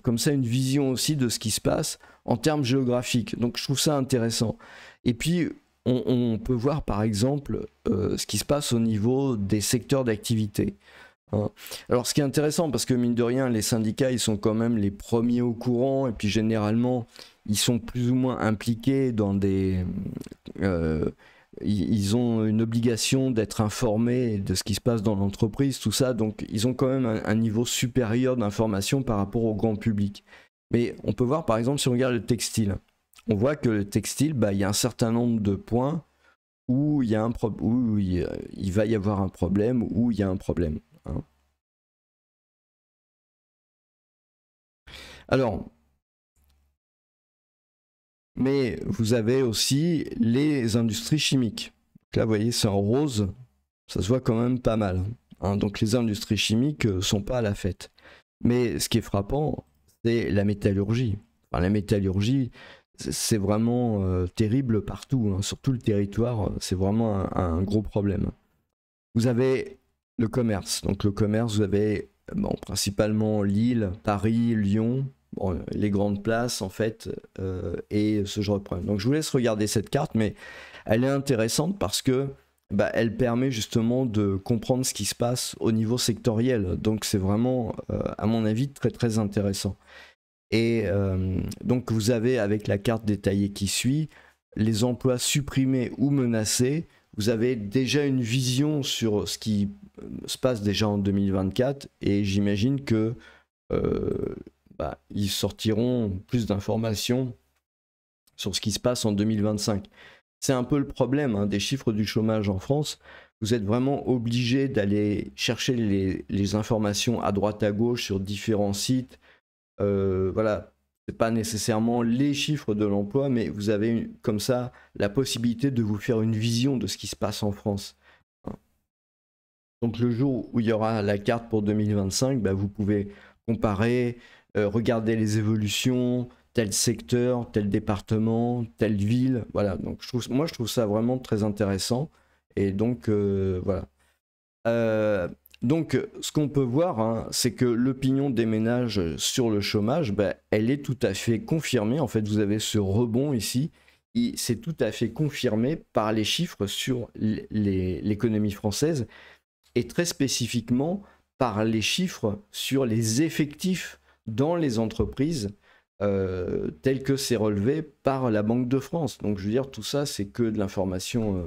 comme ça une vision aussi de ce qui se passe en termes géographiques. Donc je trouve ça intéressant. Et puis, on peut voir par exemple ce qui se passe au niveau des secteurs d'activité. Alors ce qui est intéressant, parce que mine de rien, les syndicats, ils sont quand même les premiers au courant, et puis généralement, ils sont plus ou moins impliqués dans ils ont une obligation d'être informés de ce qui se passe dans l'entreprise, tout ça, donc ils ont quand même un niveau supérieur d'information par rapport au grand public. Mais on peut voir par exemple, si on regarde le textile, on voit que le textile, il y a un certain nombre de points où il va y avoir un problème, où il y a un problème. Hein. Alors, mais vous avez aussi les industries chimiques. Donc là, vous voyez, c'est en rose, ça se voit quand même pas mal. Hein. Donc les industries chimiques sont pas à la fête. Mais ce qui est frappant, c'est la métallurgie. Enfin, la métallurgie, c'est vraiment terrible partout, hein. Sur tout le territoire, c'est vraiment un gros problème. Vous avez le commerce. Donc le commerce, vous avez principalement Lille, Paris, Lyon, les grandes places en fait, et ce genre de problème. Donc je vous laisse regarder cette carte, mais elle est intéressante parce que elle permet justement de comprendre ce qui se passe au niveau sectoriel. Donc c'est vraiment, à mon avis, très très intéressant. Et donc vous avez, avec la carte détaillée qui suit, les emplois supprimés ou menacés. vous avez déjà une vision sur ce qui se passe déjà en 2024 et j'imagine que ils sortiront plus d'informations sur ce qui se passe en 2025. C'est un peu le problème des chiffres du chômage en France. Vous êtes vraiment obligé d'aller chercher les informations à droite à gauche sur différents sites. Voilà, c'est pas nécessairement les chiffres de l'emploi, mais vous avez comme ça la possibilité de vous faire une vision de ce qui se passe en France. Donc le jour où il y aura la carte pour 2025, vous pouvez comparer, regarder les évolutions, tel secteur, tel département, telle ville. Voilà, donc moi je trouve ça vraiment très intéressant. Et donc voilà. Donc ce qu'on peut voir, c'est que l'opinion des ménages sur le chômage, elle est tout à fait confirmée. En fait, vous avez ce rebond ici. C'est tout à fait confirmé par les chiffres sur l'économie française et très spécifiquement par les chiffres sur les effectifs dans les entreprises tel que c'est relevé par la Banque de France. Donc je veux dire, tout ça, c'est que de l'information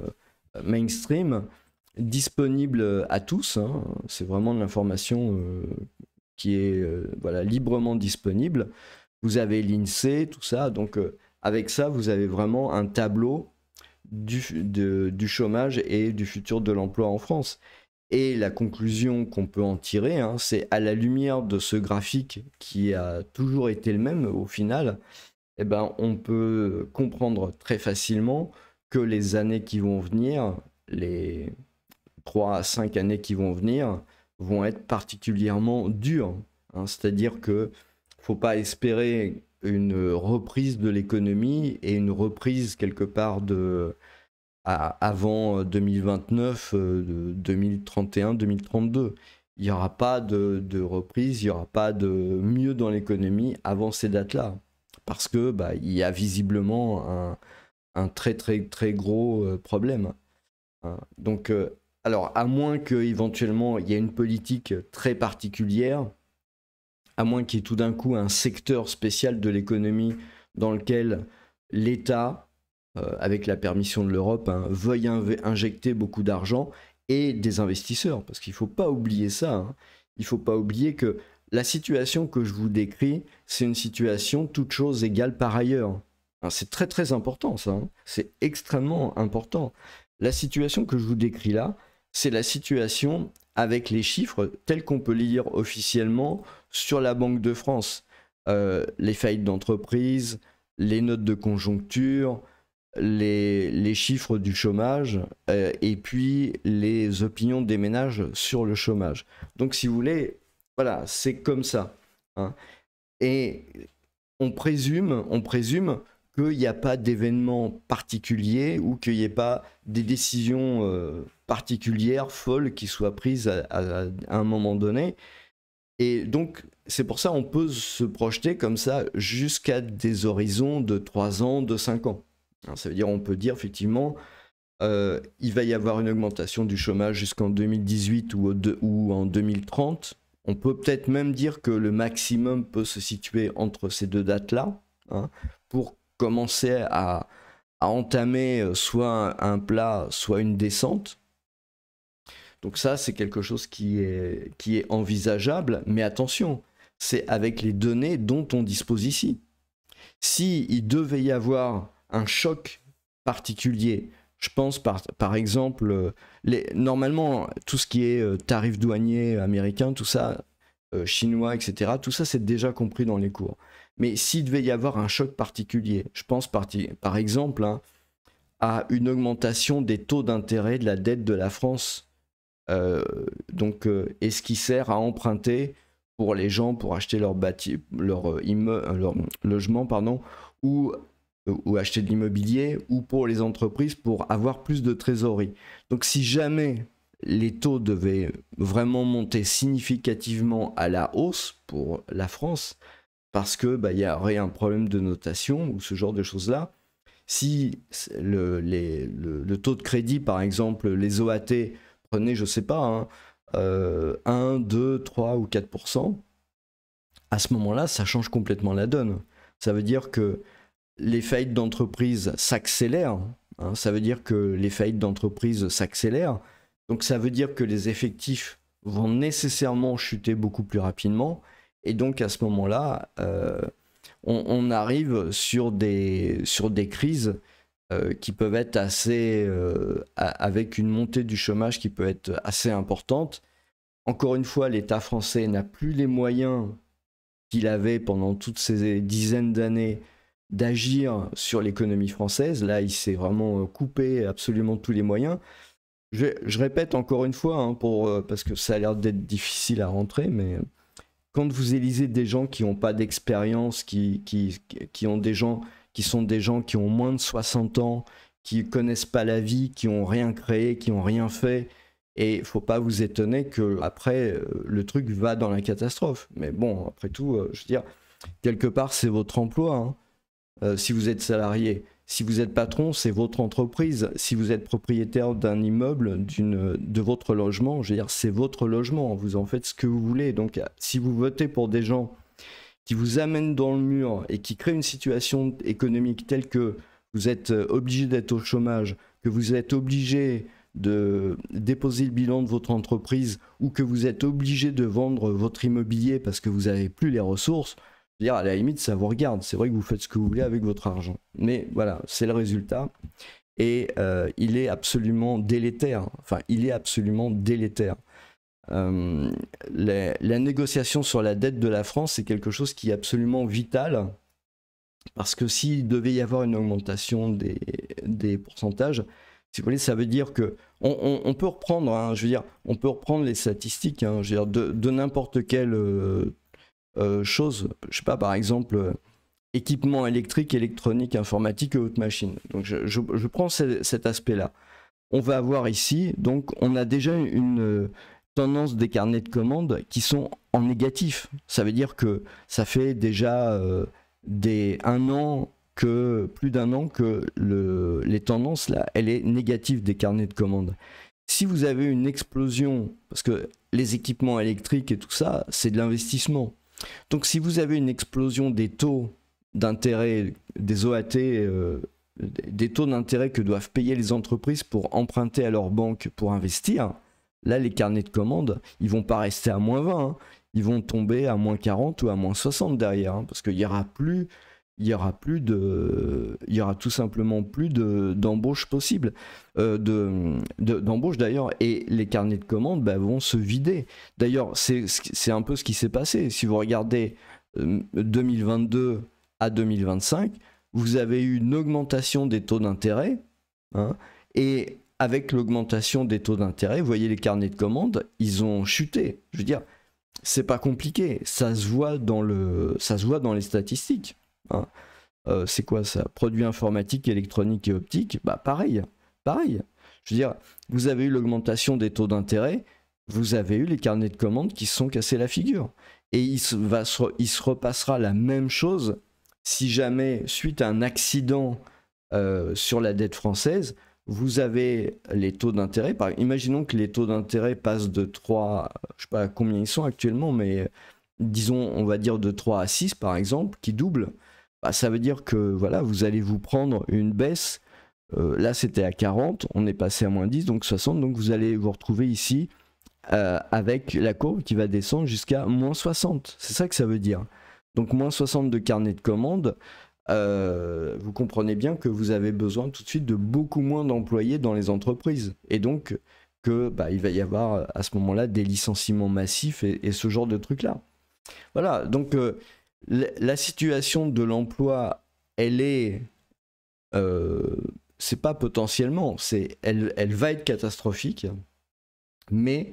mainstream, disponible à tous. C'est vraiment de l'information qui est voilà, librement disponible. Vous avez l'INSEE, tout ça. Donc avec ça, vous avez vraiment un tableau du chômage et du futur de l'emploi en France. Et la conclusion qu'on peut en tirer, c'est à la lumière de ce graphique qui a toujours été le même au final, on peut comprendre très facilement que les années qui vont venir, les 3 à 5 années qui vont venir, vont être particulièrement dures. C'est-à-dire qu'il ne faut pas espérer une reprise de l'économie et une reprise quelque part avant 2029, 2031, 2032. Il n'y aura pas de reprise, il n'y aura pas de mieux dans l'économie avant ces dates-là. Parce que il y a visiblement un très très très gros problème. Donc, alors, à moins qu'éventuellement il y ait une politique très particulière, à moins qu'il y ait tout d'un coup un secteur spécial de l'économie dans lequel l'État, avec la permission de l'Europe, veuille injecter beaucoup d'argent et des investisseurs. Parce qu'il ne faut pas oublier ça. Il ne faut pas oublier que la situation que je vous décris, c'est une situation toute chose égale par ailleurs. C'est très très important ça. C'est extrêmement important. La situation que je vous décris là, c'est la situation avec les chiffres tels qu'on peut les lire officiellement sur la Banque de France. Les faillites d'entreprise, les notes de conjoncture, les chiffres du chômage et puis les opinions des ménages sur le chômage. Donc si vous voulez, voilà, c'est comme ça. Et on présume qu'il n'y a pas d'événement particulier ou qu'il n'y ait pas des décisions particulières, folles, qui soient prises à un moment donné. Et donc, c'est pour ça qu'on peut se projeter comme ça jusqu'à des horizons de 3 ans, de 5 ans. Ça veut dire, on peut dire effectivement, il va y avoir une augmentation du chômage jusqu'en 2018 ou en 2030. On peut peut-être même dire que le maximum peut se situer entre ces deux dates-là, pour commencer à entamer soit un plat, soit une descente. Donc ça, c'est quelque chose qui est envisageable, mais attention, c'est avec les données dont on dispose ici. S'il devait y avoir un choc particulier, je pense par exemple, normalement, tout ce qui est tarifs douaniers américains, tout ça, chinois, etc., tout ça, c'est déjà compris dans les cours. Mais s'il devait y avoir un choc particulier, je pense par exemple à une augmentation des taux d'intérêt de la dette de la France, et ce qui sert à emprunter pour les gens pour acheter leur logement, ou acheter de l'immobilier, ou pour les entreprises pour avoir plus de trésorerie. Donc si jamais les taux devaient vraiment monter significativement à la hausse pour la France, parce que y aurait un problème de notation ou ce genre de choses-là, si le taux de crédit, par exemple, les OAT, prenez, je sais pas, 1, 2, 3 ou 4%, à ce moment-là, ça change complètement la donne. Ça veut dire que les faillites d'entreprise s'accélèrent, hein. Ça veut dire que les faillites d'entreprises s'accélèrent. Donc ça veut dire que les effectifs vont nécessairement chuter beaucoup plus rapidement. Et donc à ce moment-là, on arrive sur des crises qui peuvent être assez... avec une montée du chômage qui peut être assez importante. Encore une fois, l'État français n'a plus les moyens qu'il avait pendant toutes ces dizaines d'années d'agir sur l'économie française. Là, il s'est vraiment coupé absolument tous les moyens. Je répète encore une fois, hein, parce que ça a l'air d'être difficile à rentrer, mais quand vous élisez des gens qui n'ont pas d'expérience, qui sont des gens qui ont moins de 60 ans, qui connaissent pas la vie, qui n'ont rien créé, qui n'ont rien fait, et il ne faut pas vous étonner qu'après, le truc va dans la catastrophe. Mais bon, après tout, je veux dire, quelque part, c'est votre emploi, hein. Si vous êtes salarié, si vous êtes patron, c'est votre entreprise. Si vous êtes propriétaire d'un immeuble, de votre logement, je veux dire, c'est votre logement. Vous en faites ce que vous voulez. Donc, si vous votez pour des gens qui vous amènent dans le mur et qui créent une situation économique telle que vous êtes obligé d'être au chômage, que vous êtes obligé de déposer le bilan de votre entreprise ou que vous êtes obligé de vendre votre immobilier parce que vous n'avez plus les ressources, je veux dire, à la limite, ça vous regarde. C'est vrai que vous faites ce que vous voulez avec votre argent. Mais voilà, c'est le résultat. Et il est absolument délétère. Enfin, il est absolument délétère. La négociation sur la dette de la France, c'est quelque chose qui est absolument vital. Parce que s'il devait y avoir une augmentation des pourcentages, si vous voulez, ça veut dire que on peut reprendre, hein, je veux dire, on peut reprendre les statistiques, hein, je veux dire, de n'importe quelle chose, je sais pas, par exemple, équipement électrique, électronique, informatique et haute machine. Donc je prends cet aspect-là. On va avoir ici, donc on a déjà une tendance des carnets de commandes qui sont en négatif. Ça veut dire que ça fait déjà plus d'un an que les tendances là, elle est négative des carnets de commandes. Si vous avez une explosion, parce que les équipements électriques et tout ça, c'est de l'investissement. Donc si vous avez une explosion des taux d'intérêt, des OAT, des taux d'intérêt que doivent payer les entreprises pour emprunter à leur banque pour investir, là les carnets de commandes, ils vont pas rester à -20, hein. Ils vont tomber à -40 ou à -60 derrière, hein, parce qu'il y aura tout simplement plus d'embauches possibles, d'embauches d'ailleurs, et les carnets de commandes vont se vider. D'ailleurs, c'est un peu ce qui s'est passé. Si vous regardez 2022 à 2025, vous avez eu une augmentation des taux d'intérêt, hein, et avec l'augmentation des taux d'intérêt, vous voyez les carnets de commandes, ils ont chuté. Je veux dire, c'est pas compliqué, ça se voit dans les statistiques. Hein. C'est quoi ça? Produits informatiques, électroniques et optiques, pareil. Je veux dire, vous avez eu l'augmentation des taux d'intérêt, vous avez eu les carnets de commandes qui se sont cassés la figure. Et il se repassera la même chose si jamais, suite à un accident sur la dette française, vous avez les taux d'intérêt. Imaginons que les taux d'intérêt passent de 3, je sais pas combien ils sont actuellement, mais disons, on va dire de 3 à 6 par exemple, qui doublent. Ça veut dire que voilà, vous allez vous prendre une baisse. Là, c'était à 40, on est passé à -10, donc 60. Donc vous allez vous retrouver ici avec la courbe qui va descendre jusqu'à -60. C'est ça que ça veut dire. Donc -60 de carnet de commandes. Vous comprenez bien que vous avez besoin tout de suite de beaucoup moins d'employés dans les entreprises. Et donc que il va y avoir à ce moment-là des licenciements massifs et ce genre de trucs-là. Voilà, donc la situation de l'emploi, elle est... c'est pas potentiellement, elle va être catastrophique, mais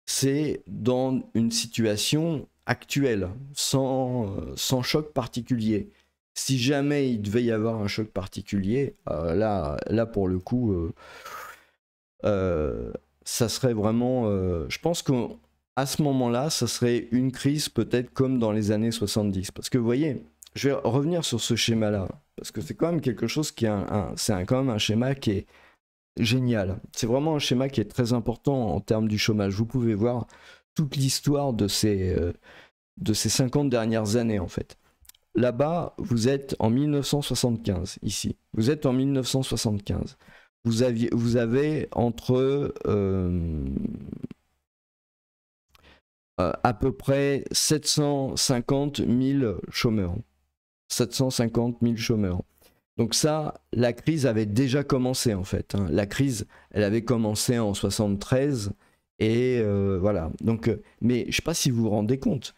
c'est dans une situation actuelle, sans choc particulier. Si jamais il devait y avoir un choc particulier, là pour le coup, ça serait vraiment... je pense qu'à ce moment-là, ça serait une crise peut-être comme dans les années 70. Parce que vous voyez, je vais revenir sur ce schéma-là, parce que c'est quand même quelque chose qui est quand même un schéma qui est génial. C'est vraiment un schéma qui est très important en termes du chômage. Vous pouvez voir toute l'histoire de ces 50 dernières années, en fait. là-bas, vous êtes en 1975, ici. Vous êtes en 1975. Vous avez entre à peu près 750 000 chômeurs. 750 000 chômeurs. Donc ça, la crise avait déjà commencé en fait. Hein. La crise, elle avait commencé en 73 et voilà. Donc, mais je ne sais pas si vous vous rendez compte.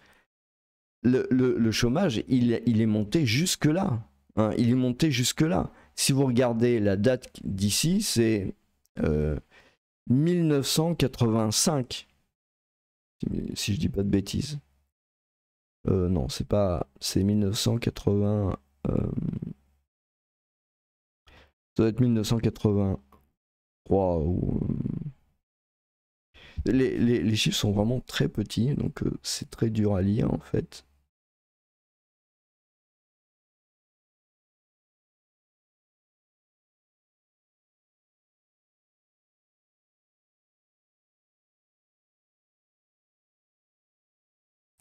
Le chômage, il est monté jusque-là. Hein. Il est monté jusque-là. Si vous regardez la date d'ici, c'est 1985. Si je dis pas de bêtises. Non, c'est pas. C'est 1980. Ça doit être 1983 ou. Les chiffres sont vraiment très petits, donc c'est très dur à lire en fait.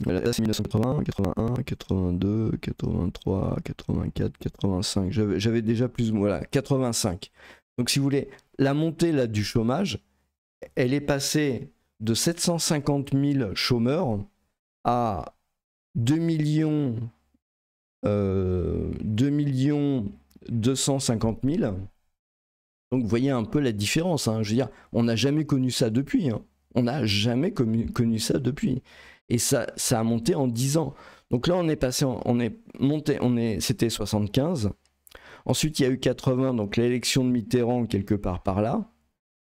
Là, c'est 1980, 81, 82, 83, 84, 85. J'avais déjà plus ou moins. Voilà, 85. Donc, si vous voulez, la montée là, du chômage, elle est passée de 750 000 chômeurs à 2 millions, 250 000. Donc, vous voyez un peu la différence. Hein. Je veux dire, on n'a jamais connu ça depuis. Hein. On n'a jamais connu ça depuis. Et ça a monté en 10 ans. Donc là, on est passé, c'était 75. Ensuite, il y a eu 80, donc l'élection de Mitterrand quelque part par là.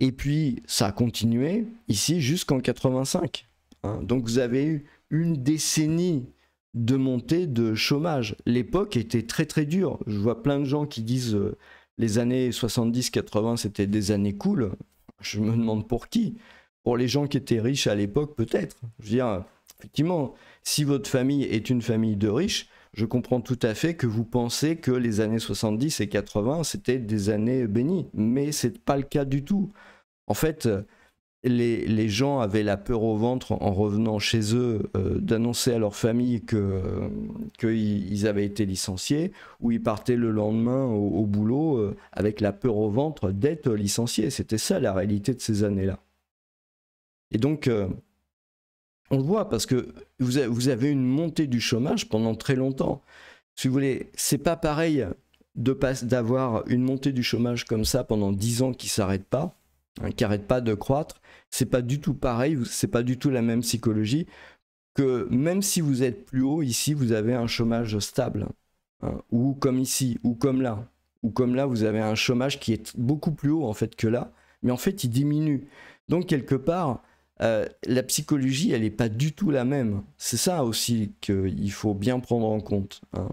Et puis, ça a continué ici jusqu'en 85. Hein. Donc vous avez eu une décennie de montée de chômage. L'époque était très très dure. Je vois plein de gens qui disent les années 70-80, c'était des années cool. Je me demande pour qui. Pour les gens qui étaient riches à l'époque, peut-être. Je veux dire, effectivement, si votre famille est une famille de riches, je comprends tout à fait que vous pensez que les années 70 et 80, c'était des années bénies. Mais ce n'est pas le cas du tout. En fait, les gens avaient la peur au ventre en revenant chez eux d'annoncer à leur famille qu'ils avaient été licenciés, ou ils partaient le lendemain au boulot avec la peur au ventre d'être licenciés. C'était ça la réalité de ces années-là. Et donc, on le voit parce que vous avez une montée du chômage pendant très longtemps. Si vous voulez, c'est pas pareil d'avoir une montée du chômage comme ça pendant 10 ans qui ne s'arrête pas, hein, qui n'arrête pas de croître. C'est pas du tout pareil, c'est pas du tout la même psychologie que même si vous êtes plus haut, ici vous avez un chômage stable, hein, ou comme ici, ou comme là, vous avez un chômage qui est beaucoup plus haut en fait que là, mais en fait il diminue. Donc quelque part, la psychologie, elle n'est pas du tout la même. C'est ça aussi qu'il faut bien prendre en compte. Hein.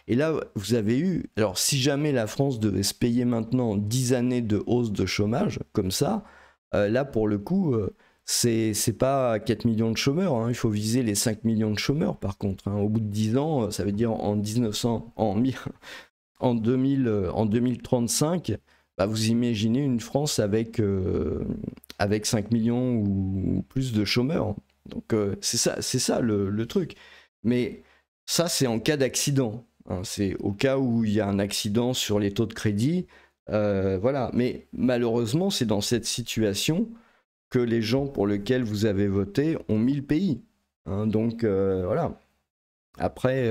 Et là, vous avez eu... Alors, si jamais la France devait se payer maintenant 10 années de hausse de chômage, comme ça, là, pour le coup, c'est pas 4 millions de chômeurs. Hein. Il faut viser les 5 millions de chômeurs, par contre. Hein. Au bout de 10 ans, ça veut dire en 2035... Bah, vous imaginez une France avec 5 millions ou plus de chômeurs. Donc c'est ça le truc. Mais ça, c'est en cas d'accident. Hein. C'est au cas où il y a un accident sur les taux de crédit. Voilà. Mais malheureusement, c'est dans cette situation que les gens pour lesquels vous avez voté ont mis le pays. Hein. Donc voilà. Après,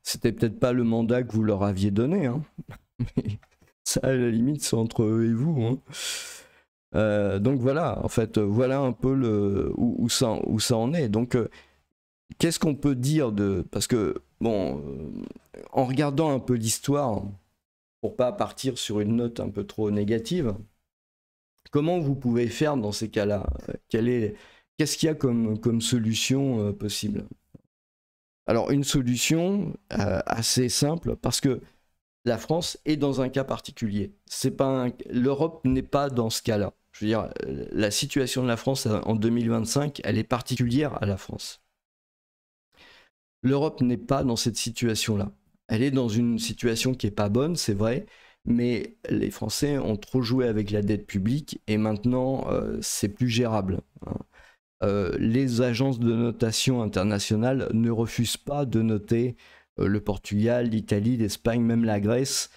c'était peut-être pas le mandat que vous leur aviez donné. Hein. Mais ça, à la limite, c'est entre eux et vous. Hein. Donc voilà, en fait, voilà un peu où ça en est. Donc, qu'est-ce qu'on peut dire de... Parce que, bon, en regardant un peu l'histoire, pour pas partir sur une note un peu trop négative, comment vous pouvez faire dans ces cas-là? Qu'est-ce qu'il y a comme solution possible? Alors, une solution assez simple, parce que la France est dans un cas particulier. L'Europe n'est pas dans ce cas-là. Je veux dire, la situation de la France en 2025, elle est particulière à la France. L'Europe n'est pas dans cette situation-là. Elle est dans une situation qui n'est pas bonne, c'est vrai, mais les Français ont trop joué avec la dette publique et maintenant, c'est plus gérable. Hein. Les agences de notation internationales ne refusent pas de noter le Portugal, l'Italie, l'Espagne, même la Grèce,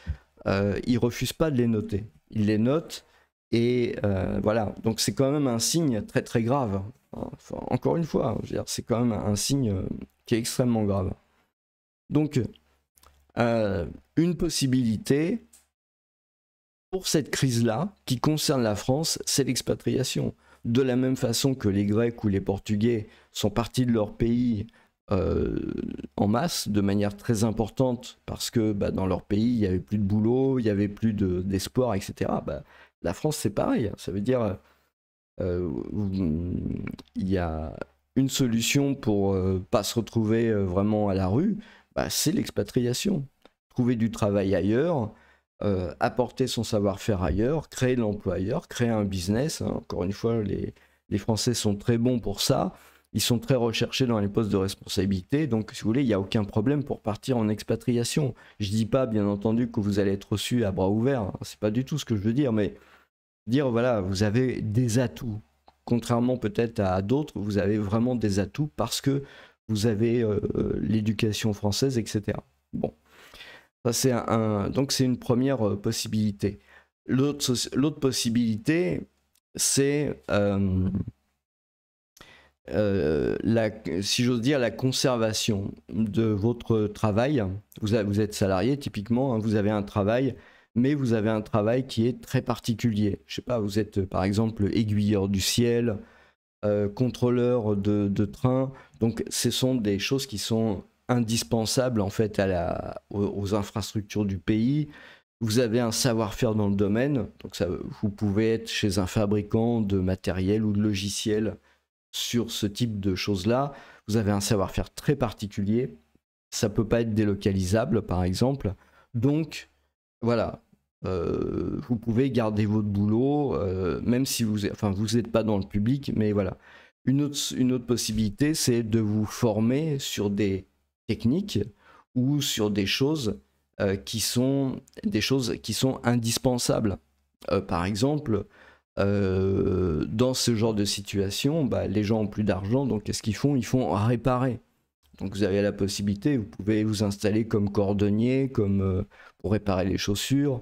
ils refusent pas de les noter. Ils les notent et voilà. Donc c'est quand même un signe très très grave. Enfin, encore une fois, je veux dire, c'est quand même un signe qui est extrêmement grave. Donc une possibilité pour cette crise-là, qui concerne la France, c'est l'expatriation. De la même façon que les Grecs ou les Portugais sont partis de leur pays en masse, de manière très importante, parce que dans leur pays, il n'y avait plus de boulot, il n'y avait plus d'espoir, etc. La France, c'est pareil. Ça veut dire il y a une solution pour pas se retrouver vraiment à la rue, c'est l'expatriation. Trouver du travail ailleurs, apporter son savoir-faire ailleurs, créer l'emploi ailleurs, créer un business. Encore une fois, les Français sont très bons pour ça. Ils sont très recherchés dans les postes de responsabilité. Donc, si vous voulez, il n'y a aucun problème pour partir en expatriation. Je ne dis pas, bien entendu, que vous allez être reçu à bras ouverts. C'est pas du tout ce que je veux dire. Mais dire, voilà, vous avez des atouts. Contrairement peut-être à d'autres, vous avez vraiment des atouts parce que vous avez l'éducation française, etc. Bon. Donc c'est une première possibilité. L'autre possibilité, c'est, si j'ose dire, la conservation de votre travail. Vous êtes salarié, typiquement, vous avez un travail, mais vous avez un travail qui est très particulier. Je sais pas, vous êtes par exemple aiguilleur du ciel, contrôleur de train. Donc ce sont des choses qui sont indispensables en fait aux infrastructures du pays. Vous avez un savoir-faire dans le domaine, donc vous pouvez être chez un fabricant de matériel ou de logiciel sur ce type de choses-là. Vous avez un savoir-faire très particulier, ça peut pas être délocalisable par exemple. Donc voilà, vous pouvez garder votre boulot, même si vous n'êtes pas dans le public, mais voilà. Une autre possibilité, c'est de vous former sur des techniques ou sur des choses qui sont indispensables. Par exemple, dans ce genre de situation, les gens ont plus d'argent, donc qu'est-ce qu'ils font? Ils font réparer. Donc vous avez la possibilité, vous pouvez vous installer comme cordonnier, comme pour réparer les chaussures,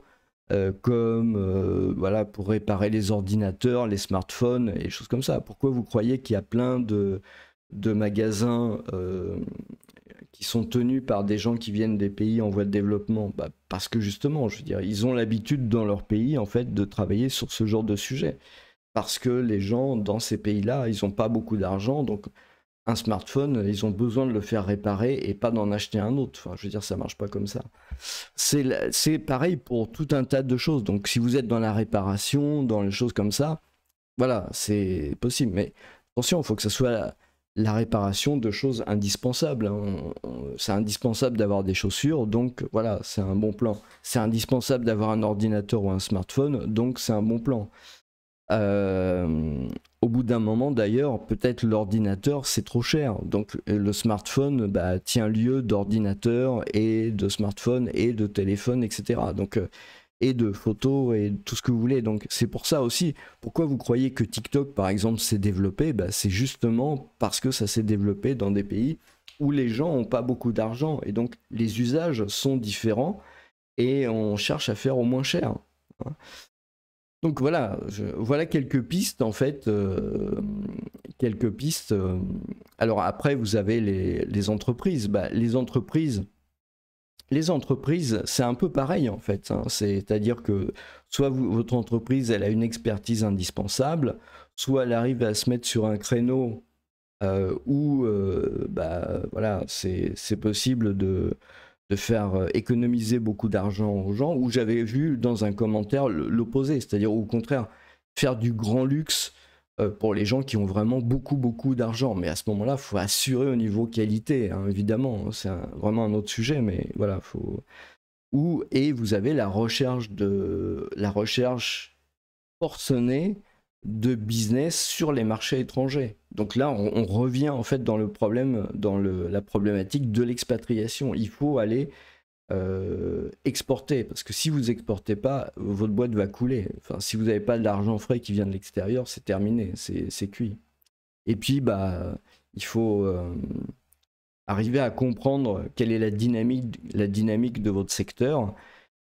voilà, pour réparer les ordinateurs, les smartphones et des choses comme ça. Pourquoi vous croyez qu'il y a plein de magasins qui sont tenus par des gens qui viennent des pays en voie de développement? Parce que justement, je veux dire, ils ont l'habitude dans leur pays en fait de travailler sur ce genre de sujet. Parce que les gens dans ces pays-là, ils n'ont pas beaucoup d'argent, donc un smartphone, ils ont besoin de le faire réparer et pas d'en acheter un autre. Enfin, je veux dire, ça marche pas comme ça. C'est pareil pour tout un tas de choses. Donc, si vous êtes dans la réparation, dans les choses comme ça, voilà, c'est possible. Mais attention, il faut que ce soit la réparation de choses indispensables. C'est indispensable d'avoir des chaussures, donc voilà, c'est un bon plan. C'est indispensable d'avoir un ordinateur ou un smartphone, donc c'est un bon plan. Au bout d'un moment d'ailleurs, peut-être l'ordinateur c'est trop cher, donc le smartphone tient lieu d'ordinateur et de smartphone et de téléphone, etc. Donc, et de photos et tout ce que vous voulez. Donc c'est pour ça aussi, pourquoi vous croyez que TikTok par exemple s'est développé? C'est justement parce que ça s'est développé dans des pays où les gens n'ont pas beaucoup d'argent et donc les usages sont différents et on cherche à faire au moins cher. Donc voilà, voilà quelques pistes en fait, quelques pistes. Alors après, vous avez les entreprises. Les entreprises, c'est un peu pareil en fait. C'est-à-dire que soit votre entreprise, elle a une expertise indispensable, soit elle arrive à se mettre sur un créneau où voilà, c'est possible de faire économiser beaucoup d'argent aux gens, où j'avais vu dans un commentaire l'opposé, c'est-à-dire au contraire, faire du grand luxe pour les gens qui ont vraiment beaucoup d'argent. Mais à ce moment-là, il faut assurer au niveau qualité, hein, évidemment, c'est vraiment un autre sujet, mais voilà, faut... Et vous avez la recherche forcenée de business sur les marchés étrangers. Donc là, on revient en fait dans la problématique de l'expatriation. Il faut aller exporter, parce que si vous exportez pas, votre boîte va couler. Enfin, si vous n'avez pas de l'argent frais qui vient de l'extérieur, c'est terminé, c'est cuit. Et puis, il faut arriver à comprendre quelle est la dynamique de votre secteur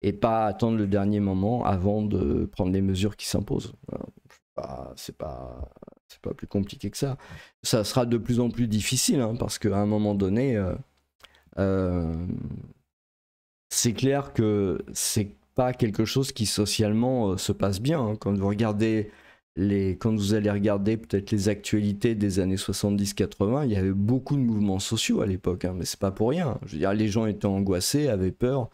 et pas attendre le dernier moment avant de prendre les mesures qui s'imposent. C'est pas plus compliqué que ça. Ça sera de plus en plus difficile, hein, parce qu'à un moment donné, c'est clair que c'est pas quelque chose qui socialement se passe bien, hein. Quand vous regardez quand vous allez regarder peut-être les actualités des années 70-80, il y avait beaucoup de mouvements sociaux à l'époque, hein, mais c'est pas pour rien. Je veux dire, les gens étaient angoissés, avaient peur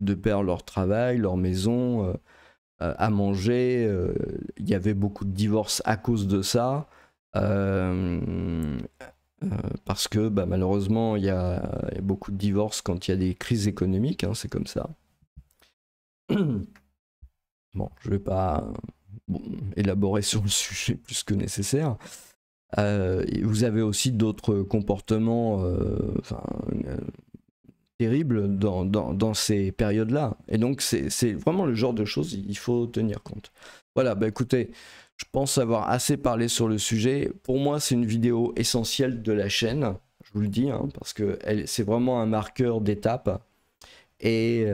de perdre leur travail, leur maison, à manger. Il y avait beaucoup de divorces à cause de ça. Parce que bah, malheureusement, il y a beaucoup de divorces quand il y a des crises économiques, hein, c'est comme ça. Bon, je vais pas élaborer sur le sujet plus que nécessaire. Vous avez aussi d'autres comportements terribles dans ces périodes-là. Et donc, c'est vraiment le genre de choses il faut tenir compte. Voilà, bah écoutez, je pense avoir assez parlé sur le sujet. Pour moi, c'est une vidéo essentielle de la chaîne, je vous le dis, hein, parce que c'est vraiment un marqueur d'étape. Et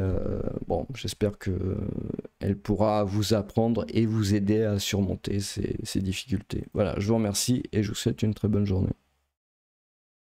bon, j'espère qu'elle pourra vous apprendre et vous aider à surmonter ces difficultés. Voilà, je vous remercie et je vous souhaite une très bonne journée.